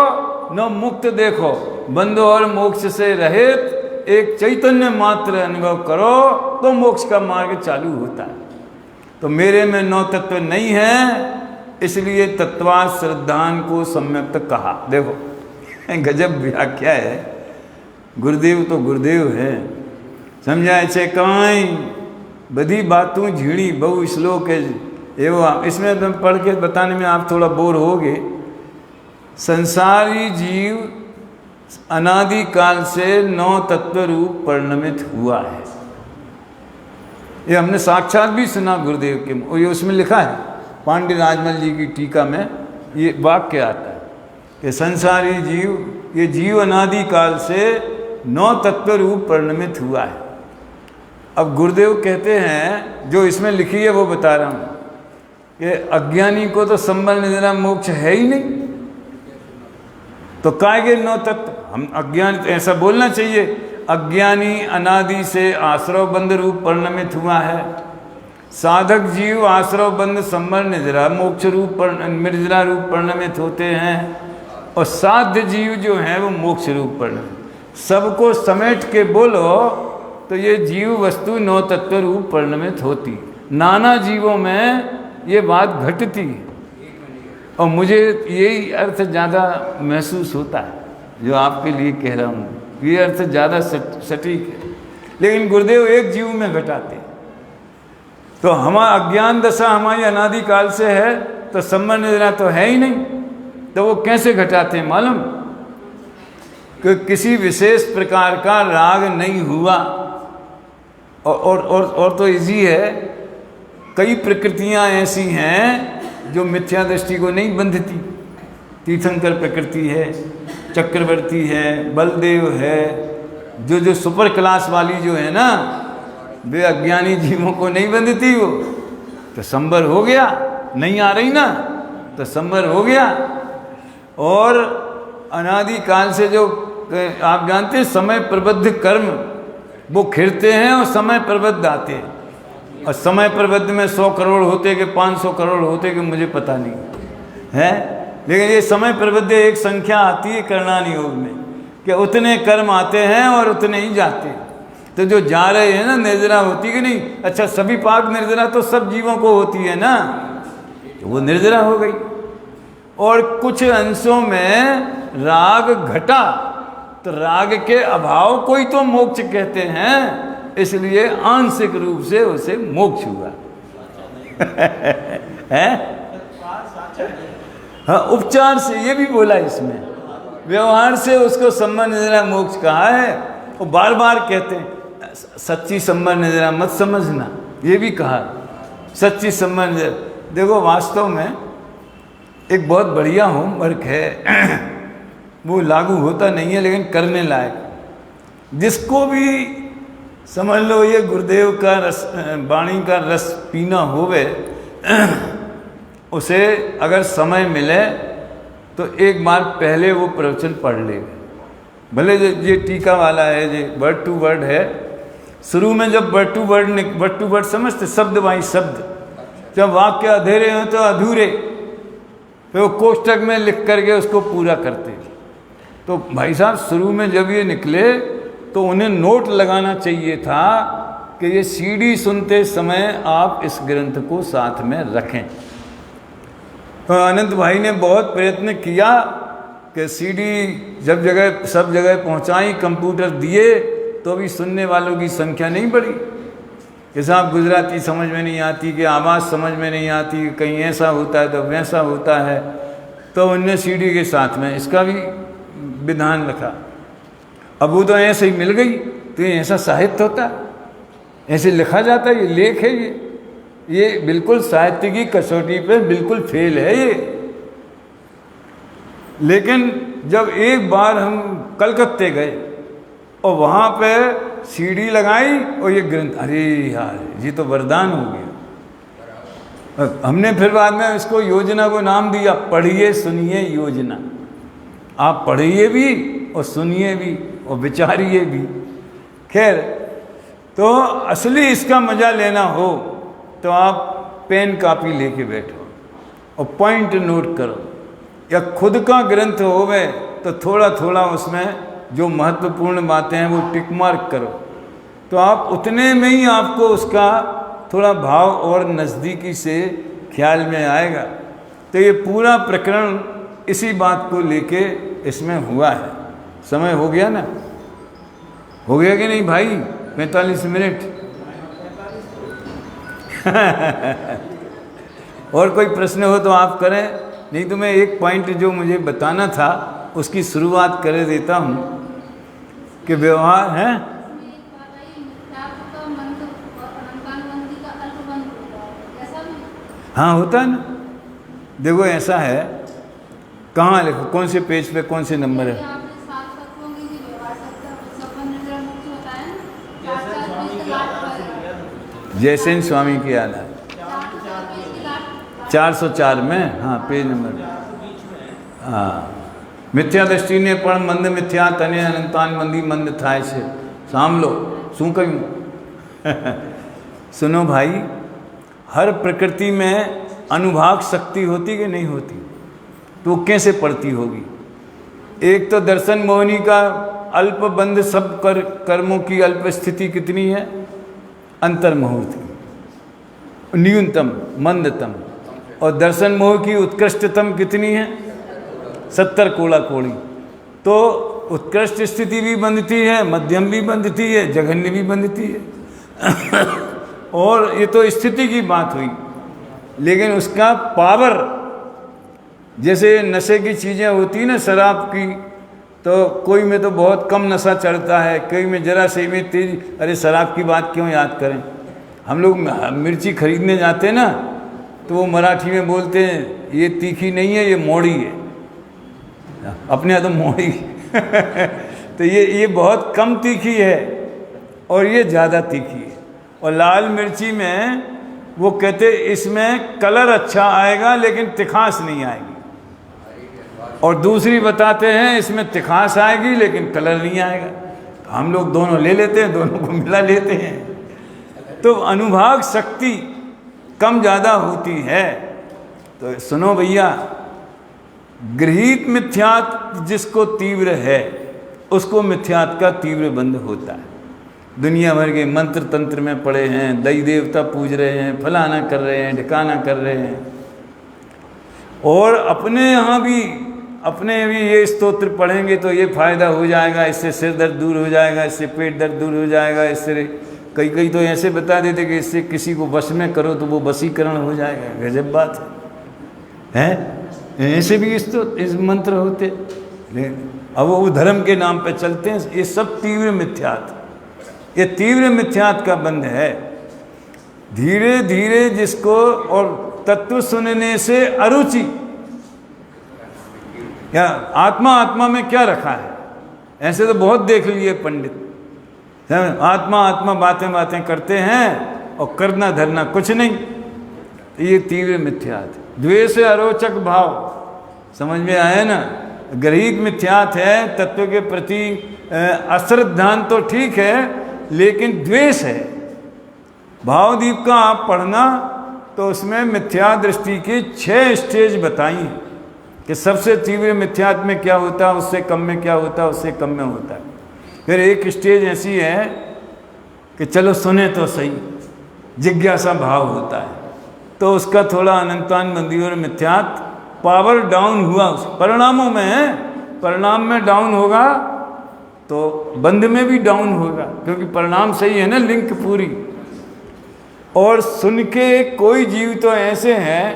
न मुक्त देखो, बंध और मोक्ष से रहित एक चैतन्य मात्र अनुभव करो तो मोक्ष का मार्ग चालू होता है। तो मेरे में 9 तत्व नहीं है, इसलिए तत्वा श्रद्धान को सम्यक तक कहा। देखो गजब व्याख्या है। गुरुदेव तो गुरुदेव है, समझाए छे काई बधी बातों झीणी बहु श्लोक है। एवं इसमें तुम पढ़ के बताने में आप थोड़ा बोर होगे। संसारी जीव अनादि काल से 9 तत्व रूप परिणमित हुआ है। ये हमने साक्षात भी सुना गुरुदेव के, और ये उसमें लिखा है पांडे राजमल जी की टीका में ये वाक्य आता है कि संसारी जीव, ये जीव अनादि काल से 9 तत्व रूप परिणमित हुआ है। अब गुरुदेव कहते हैं, जो इसमें लिखी है वो बता रहा हूँ, कि अज्ञानी को तो संबल निद्रा मोक्ष है ही नहीं, तो काय के 9 तत्व? हम अज्ञानी, तो ऐसा बोलना चाहिए, अज्ञानी अनादि से आश्रव बंध रूप परिणमित हुआ है। साधक जीव आश्रव बंध संबल निद्रा मोक्ष रूप निर्जरा रूप परिणमित होते हैं, और साध्य जीव जो हैं वो मोक्ष रूप परिणमित। सबको समेट के बोलो तो ये जीव वस्तु 9 तत्व रूप परिणमित होती। नाना जीवों में ये बात घटती है, और मुझे यही अर्थ ज़्यादा महसूस होता है जो आपके लिए कह रहा हूँ, ये अर्थ ज़्यादा सटीक है। लेकिन गुरुदेव एक जीव में घटाते, तो हमारा अज्ञान दशा हमारी अनादि काल से है, तो संबल निद्रा तो है ही नहीं, तो वो कैसे घटाते हैं मालूम? कि किसी विशेष प्रकार का राग नहीं हुआ, और तो इजी है, कई प्रकृतियां ऐसी हैं जो मिथ्या दृष्टि को नहीं बंधती। तीर्थंकर प्रकृति है, चक्रवर्ती है, बलदेव है, जो सुपर क्लास वाली जो है ना, वे अज्ञानी जीवों को नहीं बंधती। वो तो संबर हो गया, नहीं आ रही ना, तो संबर हो गया। और अनादि काल से जो आप जानते हैं, समय प्रबद्ध कर्म वो खिरते हैं और समय प्रबद्ध आते हैं। और समय प्रबद्ध में 100 करोड़ होते कि 500 करोड़ होते कि मुझे पता नहीं है, लेकिन ये समय प्रबद्ध एक संख्या आती है करणानि योग में, कि उतने कर्म आते हैं और उतने ही जाते हैं। तो जो जा रहे हैं ना, निर्जरा होती कि नहीं? अच्छा, सभी पाक निर्जरा तो सब जीवों को होती है ना, तो वो निर्जरा हो गई। और कुछ अंशों में राग घटा, तो राग के अभाव को ही तो मोक्ष कहते हैं, इसलिए आंशिक रूप से उसे मोक्ष हुआ है। हाँ, उपचार से ये भी बोला इसमें, व्यवहार से उसको संबल निद्रा मोक्ष कहा है। वो बार बार कहते हैं सच्ची संबल निद्रा मत समझना, ये भी कहा सच्ची संबल निद्रा। देखो वास्तव में एक बहुत बढ़िया होमवर्क है, वो लागू होता नहीं है लेकिन करने लायक। जिसको भी समझ लो ये गुरुदेव का रस, वाणी का रस पीना होवे, उसे अगर समय मिले तो एक बार पहले वो प्रवचन पढ़ ले। भले ये टीका वाला है, ये वर्ड टू वर्ड है। शुरू में जब वर्ड टू वर्ड समझते, शब्द बाई शब्द, जब वाक्य अधूरे हो तो अधूरे, फिर वो कोष्टक में लिख करके उसको पूरा करते। तो भाई साहब शुरू में जब ये निकले तो उन्हें नोट लगाना चाहिए था कि ये सीडी सुनते समय आप इस ग्रंथ को साथ में रखें। तो अनंत भाई ने बहुत प्रयत्न किया कि सीडी जब जगह सब जगह पहुंचाई, कंप्यूटर दिए, तो भी सुनने वालों की संख्या नहीं बढ़ी। कि साहब गुजराती समझ में नहीं आती, कि आवाज़ समझ में नहीं आती, कहीं ऐसा होता है तो वैसा होता है, तो उनने सीडी के साथ में इसका भी विधान रखा। अब वो तो ऐसे ही मिल गई, तो ये ऐसा साहित्य होता है, ऐसे लिखा जाता है, ये लेख है, ये बिल्कुल साहित्य की कसौटी पे बिल्कुल फेल है ये। लेकिन जब एक बार हम कलकत्ते गए और वहाँ पे सीडी लगाई और ये ग्रंथ, अरे यार ये तो वरदान हो गया। हमने फिर बाद में इसको योजना को नाम दिया, पढ़िए सुनिए योजना। आप पढ़िए भी और सुनिए भी और विचारिए भी। खैर, तो असली इसका मज़ा लेना हो तो आप पेन कापी लेके बैठो और पॉइंट नोट करो, या खुद का ग्रंथ होवे तो थोड़ा थोड़ा उसमें जो महत्वपूर्ण बातें हैं वो टिक मार्क करो, तो आप उतने में ही आपको उसका थोड़ा भाव और नज़दीकी से ख्याल में आएगा। तो ये पूरा प्रकरण इसी बात को लेके इसमें हुआ है। समय हो गया ना? हो गया कि नहीं भाई? 45 मिनट। और कोई प्रश्न हो तो आप करें, नहीं तो मैं एक पॉइंट जो मुझे बताना था उसकी शुरुआत कर देता हूँ कि व्यवहार है। हाँ होता है ना। देखो ऐसा है, कहाँ लिखो, कौन से पेज पे, कौन से नंबर है? जयसेन स्वामी की याद है 404 में, हाँ पेज नंबर। हाँ, मिथ्या दृष्टि ने पण मंद मिथ्या तने अनंतान मंदी मंद थाय से साम लो शू कहूँ। सुनो भाई, हर प्रकृति में अनुभाग शक्ति होती कि नहीं होती? तो कैसे पड़ती होगी? एक तो दर्शन मोहिनी का अल्प बंध सब कर्मों की अल्प स्थिति कितनी है? अंतर मुहूर्त की, न्यूनतम मंदतम। और दर्शन मोह की उत्कृष्टतम कितनी है? 70 कोड़ा कोड़ी। तो उत्कृष्ट स्थिति भी बंधती है, मध्यम भी बंधती है, जघन्य भी बंधती है। और ये तो स्थिति की बात हुई, लेकिन उसका पावर, जैसे नशे की चीज़ें होती ना, शराब की, तो कोई में तो बहुत कम नशा चढ़ता है, कोई में जरा से में तेज। अरे शराब की बात क्यों याद करें? हम लोग मिर्ची खरीदने जाते हैं ना, तो वो मराठी में बोलते हैं ये तीखी नहीं है, ये मोड़ी है। अपने यहाँ तो मोड़ी। तो ये बहुत कम तीखी है और ये ज़्यादा तीखी है। और लाल मिर्ची में वो कहते इसमें कलर अच्छा आएगा लेकिन तिखास नहीं आएगी, और दूसरी बताते हैं इसमें तिखास आएगी लेकिन कलर नहीं आएगा। तो हम लोग दोनों ले लेते हैं, दोनों को मिला लेते हैं। तो अनुभाग शक्ति कम ज़्यादा होती है। तो सुनो भैया, गृहीत मिथ्यात जिसको तीव्र है उसको मिथ्यात का तीव्र बंध होता है। दुनिया भर के मंत्र तंत्र में पड़े हैं, दैव देवता पूज रहे हैं, फलाना कर रहे हैं, ढिकाना कर रहे हैं, और अपने यहाँ भी ये स्तोत्र पढ़ेंगे तो ये फायदा हो जाएगा, इससे सिर दर्द दूर हो जाएगा, इससे पेट दर्द दूर हो जाएगा, इससे कई तो ऐसे बता देते कि इससे किसी को वश में करो तो वो वशीकरण हो जाएगा। गजब बात है। ऐसे भी इस मंत्र होते, अब वो धर्म के नाम पे चलते हैं। ये सब तीव्र मिथ्यात, ये तीव्र मिथ्यात का बंध है। धीरे धीरे जिसको, और तत्व सुनने से अरुचि, या आत्मा में क्या रखा है? ऐसे तो बहुत देख लिए पंडित, आत्मा बातें करते हैं और करना धरना कुछ नहीं। ये तीव्र मिथ्यात। द्वेष से अरोचक भाव, समझ में आया ना? गृहीत मिथ्यात है, तत्व के प्रति अश्रद्धान तो ठीक है, लेकिन द्वेष है। भावदीप का आप पढ़ना तो उसमें मिथ्या दृष्टि की 6 स्टेज बताई हैं कि सबसे तीव्र मिथ्यात में क्या होता है, उससे कम में क्या होता है, उससे कम में होता है। फिर एक स्टेज ऐसी है कि चलो सुने तो सही, जिज्ञासा भाव होता है, तो उसका थोड़ा अनंतान मंदी और मिथ्यात पावर डाउन हुआ उस परिणामों में है। परिणाम में डाउन होगा तो बंध में भी डाउन होगा, क्योंकि परिणाम सही है ना, लिंक पूरी। और सुन के कोई जीव तो ऐसे हैं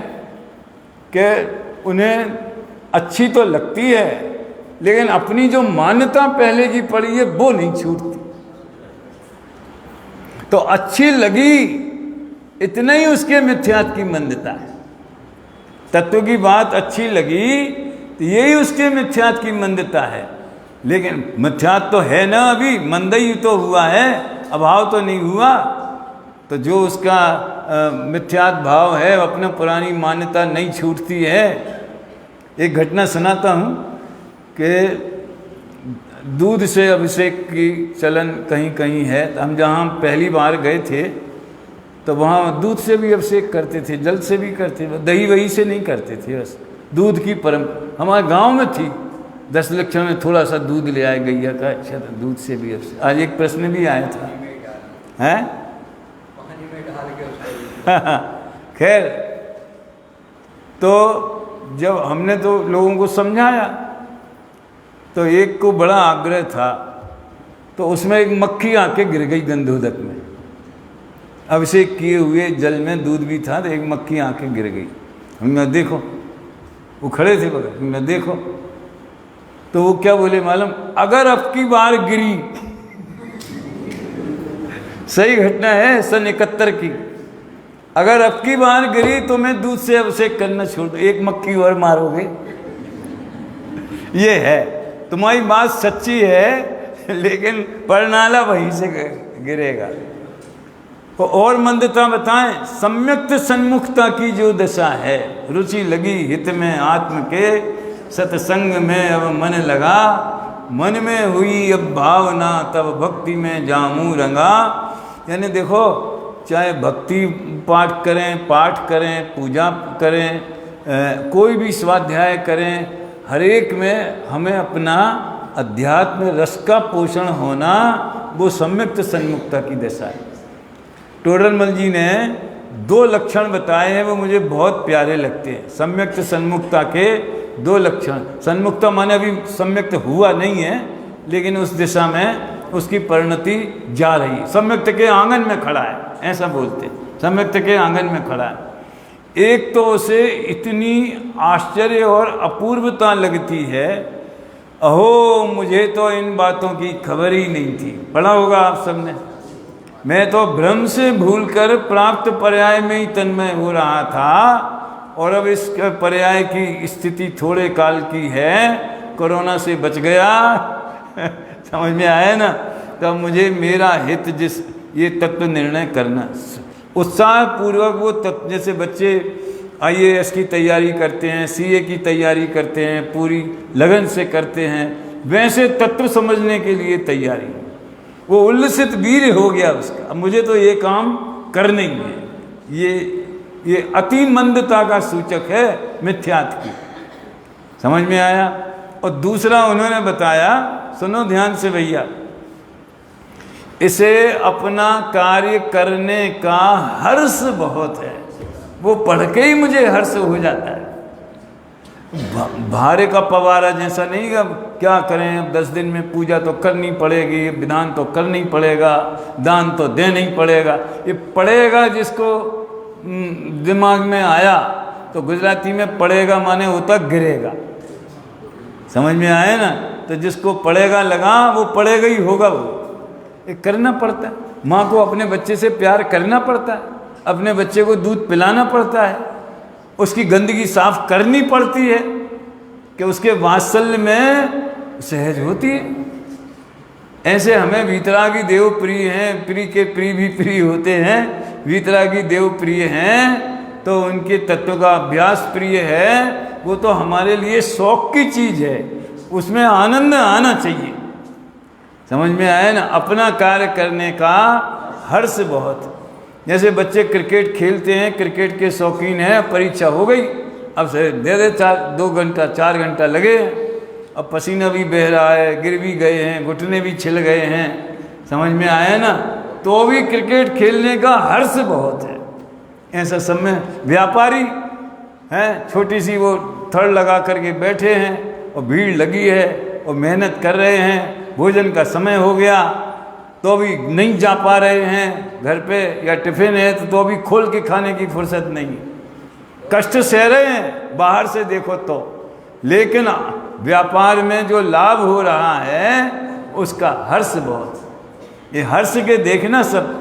कि उन्हें अच्छी तो लगती है, लेकिन अपनी जो मान्यता पहले की पड़ी है वो नहीं छूटती। तो अच्छी लगी इतना ही उसके मिथ्यात की मंदता है। तत्व की बात अच्छी लगी तो यही उसके मिथ्यात की मंदता है, लेकिन मिथ्यात तो है ना, अभी मंदई तो हुआ है, अभाव तो नहीं हुआ। तो जो उसका मिथ्यात भाव है, अपना पुरानी मान्यता नहीं छूटती है। एक घटना सुनाता हूँ कि दूध से अभिषेक की चलन कहीं कहीं है। हम जहाँ पहली बार गए थे तो वहाँ दूध से भी अभिषेक करते थे, जल से भी करते थे, दही वही से नहीं करते थे। बस दूध की परंपरा हमारे गांव में थी। 10 लक्षण में थोड़ा सा दूध ले आए गैया का, अच्छा तो दूध से भी अभिषेक। आज एक प्रश्न भी आया था, हैं? खैर, तो जब हमने तो लोगों को समझाया तो एक को बड़ा आग्रह था, तो उसमें एक मक्खी आके गिर गई गंधोदक में। अभिषेक किए हुए जल में दूध भी था, तो एक मक्खी आके गिर गई। हमने देखो, वो खड़े थे बगल, हमने देखो तो वो क्या बोले मालूम, अगर अब की बार गिरी, सही घटना है सन 71 की, अगर अब की बार गिरी तो मैं दूध से अभिषेक करना छोड़ दूँ, एक मक्खी और मारोगे। ये है, तुम्हारी बात सच्ची है, लेकिन परनाला वहीं से गिरेगा। तो और मंदता बताएं, सम्यक्त सन्मुखता की जो दशा है, रुचि लगी हित में आत्म के, सत्संग में अब मन लगा, मन में हुई अब भावना, तब भक्ति में जामू रंगा। यानी देखो, चाहे भक्ति पाठ करें, पूजा करें, कोई भी स्वाध्याय करें, हर एक में हमें अपना अध्यात्म रस का पोषण होना, वो सम्यक्त सन्मुखता की दशा है। टोडरमल जी ने 2 लक्षण बताए हैं, वो मुझे बहुत प्यारे लगते हैं। सम्यक्त सन्मुखता के 2 लक्षण। सन्मुखता माने अभी सम्यक्त हुआ नहीं है, लेकिन उस दिशा में उसकी परिणति जा रही है। सम्यक्त के आंगन में खड़ा है, ऐसा बोलते हैं, सम्यक्त के आंगन में खड़ा है। एक तो उसे इतनी आश्चर्य और अपूर्वता लगती है, अहो मुझे तो इन बातों की खबर ही नहीं थी। पढ़ा होगा आप सबने, मैं तो भ्रम से भूलकर प्राप्त पर्याय में ही तन्मय हो रहा था, और अब इस पर्याय की स्थिति थोड़े काल की है, कोरोना से बच गया। समझ में आया ना? तो मुझे मेरा हित जिस ये तत्व निर्णय करना, उत्साह पूर्वक वो तत्व, जैसे बच्चे IAS की तैयारी करते हैं, CA की तैयारी करते हैं, पूरी लगन से करते हैं, वैसे तत्व समझने के लिए तैयारी, वो उल्लसित वीर हो गया उसका। अब मुझे तो ये काम करना ही है। ये अति मंदता का सूचक है मिथ्यात्व की। समझ में आया? और दूसरा उन्होंने बताया, सुनो ध्यान से भैया, इसे अपना कार्य करने का हर्ष बहुत है। वो पढ़ के ही मुझे हर्ष हो जाता है। भारे का पवारा जैसा नहीं, अब क्या करें, अब 10 दिन में पूजा तो करनी पड़ेगी, विधान तो करनी पड़ेगा, दान तो देना ही पड़ेगा। ये पड़ेगा जिसको दिमाग में आया, तो गुजराती में पड़ेगा माने होता गिरेगा। समझ में आया ना? तो जिसको पड़ेगा लगा, वो पड़ेगा ही होगा। वो ये करना पड़ता है। माँ को अपने बच्चे से प्यार करना पड़ता है, अपने बच्चे को दूध पिलाना पड़ता है, उसकी गंदगी साफ करनी पड़ती है कि उसके वात्सल्य में सहज होती है। ऐसे हमें वीतरागी देव प्रिय हैं, प्रिय के प्रिय भी प्रिय होते हैं। वीतरागी देव प्रिय हैं तो उनके तत्व का अभ्यास प्रिय है, वो तो हमारे लिए शौक की चीज़ है, उसमें आनंद आना चाहिए। समझ में आया ना? अपना कार्य करने का हर्ष बहुत। जैसे बच्चे क्रिकेट खेलते हैं, क्रिकेट के शौकीन हैं, परीक्षा हो गई, अब से दे 2 घंटा 4 घंटा लगे, अब पसीना भी बह रहा है, गिर भी गए हैं, घुटने भी छिल गए हैं। समझ में आया ना? तो भी क्रिकेट खेलने का हर्ष बहुत है। ऐसा समय व्यापारी हैं, छोटी सी वो थड़ लगा करके बैठे हैं, और भीड़ लगी है, और मेहनत कर रहे हैं, भोजन का समय हो गया तो भी नहीं जा पा रहे हैं घर पे, या टिफिन है तो भी खोल के खाने की फुर्सत नहीं, कष्ट सह रहे हैं बाहर से देखो तो। लेकिन व्यापार में जो लाभ हो रहा है उसका हर्ष बहुत। ये हर्ष के देखना, सब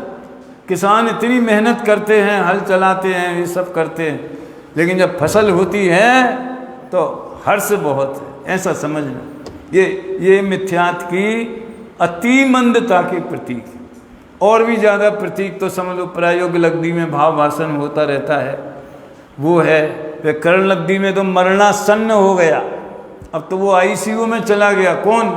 किसान इतनी मेहनत करते हैं, हल चलाते हैं, ये सब करते हैं, लेकिन जब फसल होती है तो हर्ष बहुत है, ऐसा समझना। ये मिथ्यात्व की अति मंदता के प्रतीक। और भी ज़्यादा प्रतीक तो समझ लो, प्रायोग लब्धि में भाव भाषण होता रहता है, वो है। वे कर्ण लब्धि में तो मरणासन्न हो गया, अब तो वो ICU में चला गया। कौन?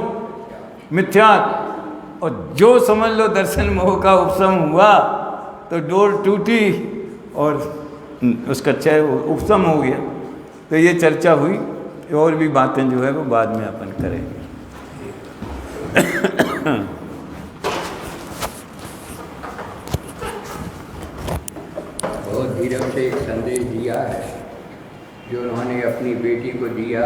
मिथ्यात्व। और जो समझ लो दर्शन मोह का उपशम हुआ तो डोर टूटी और उसका क्षय उपशम हो गया। तो ये चर्चा हुई, और भी बातें जो है वो बाद में अपन करेंगे। बहुत धीरज से एक संदेश दिया है जो उन्होंने अपनी बेटी को दिया।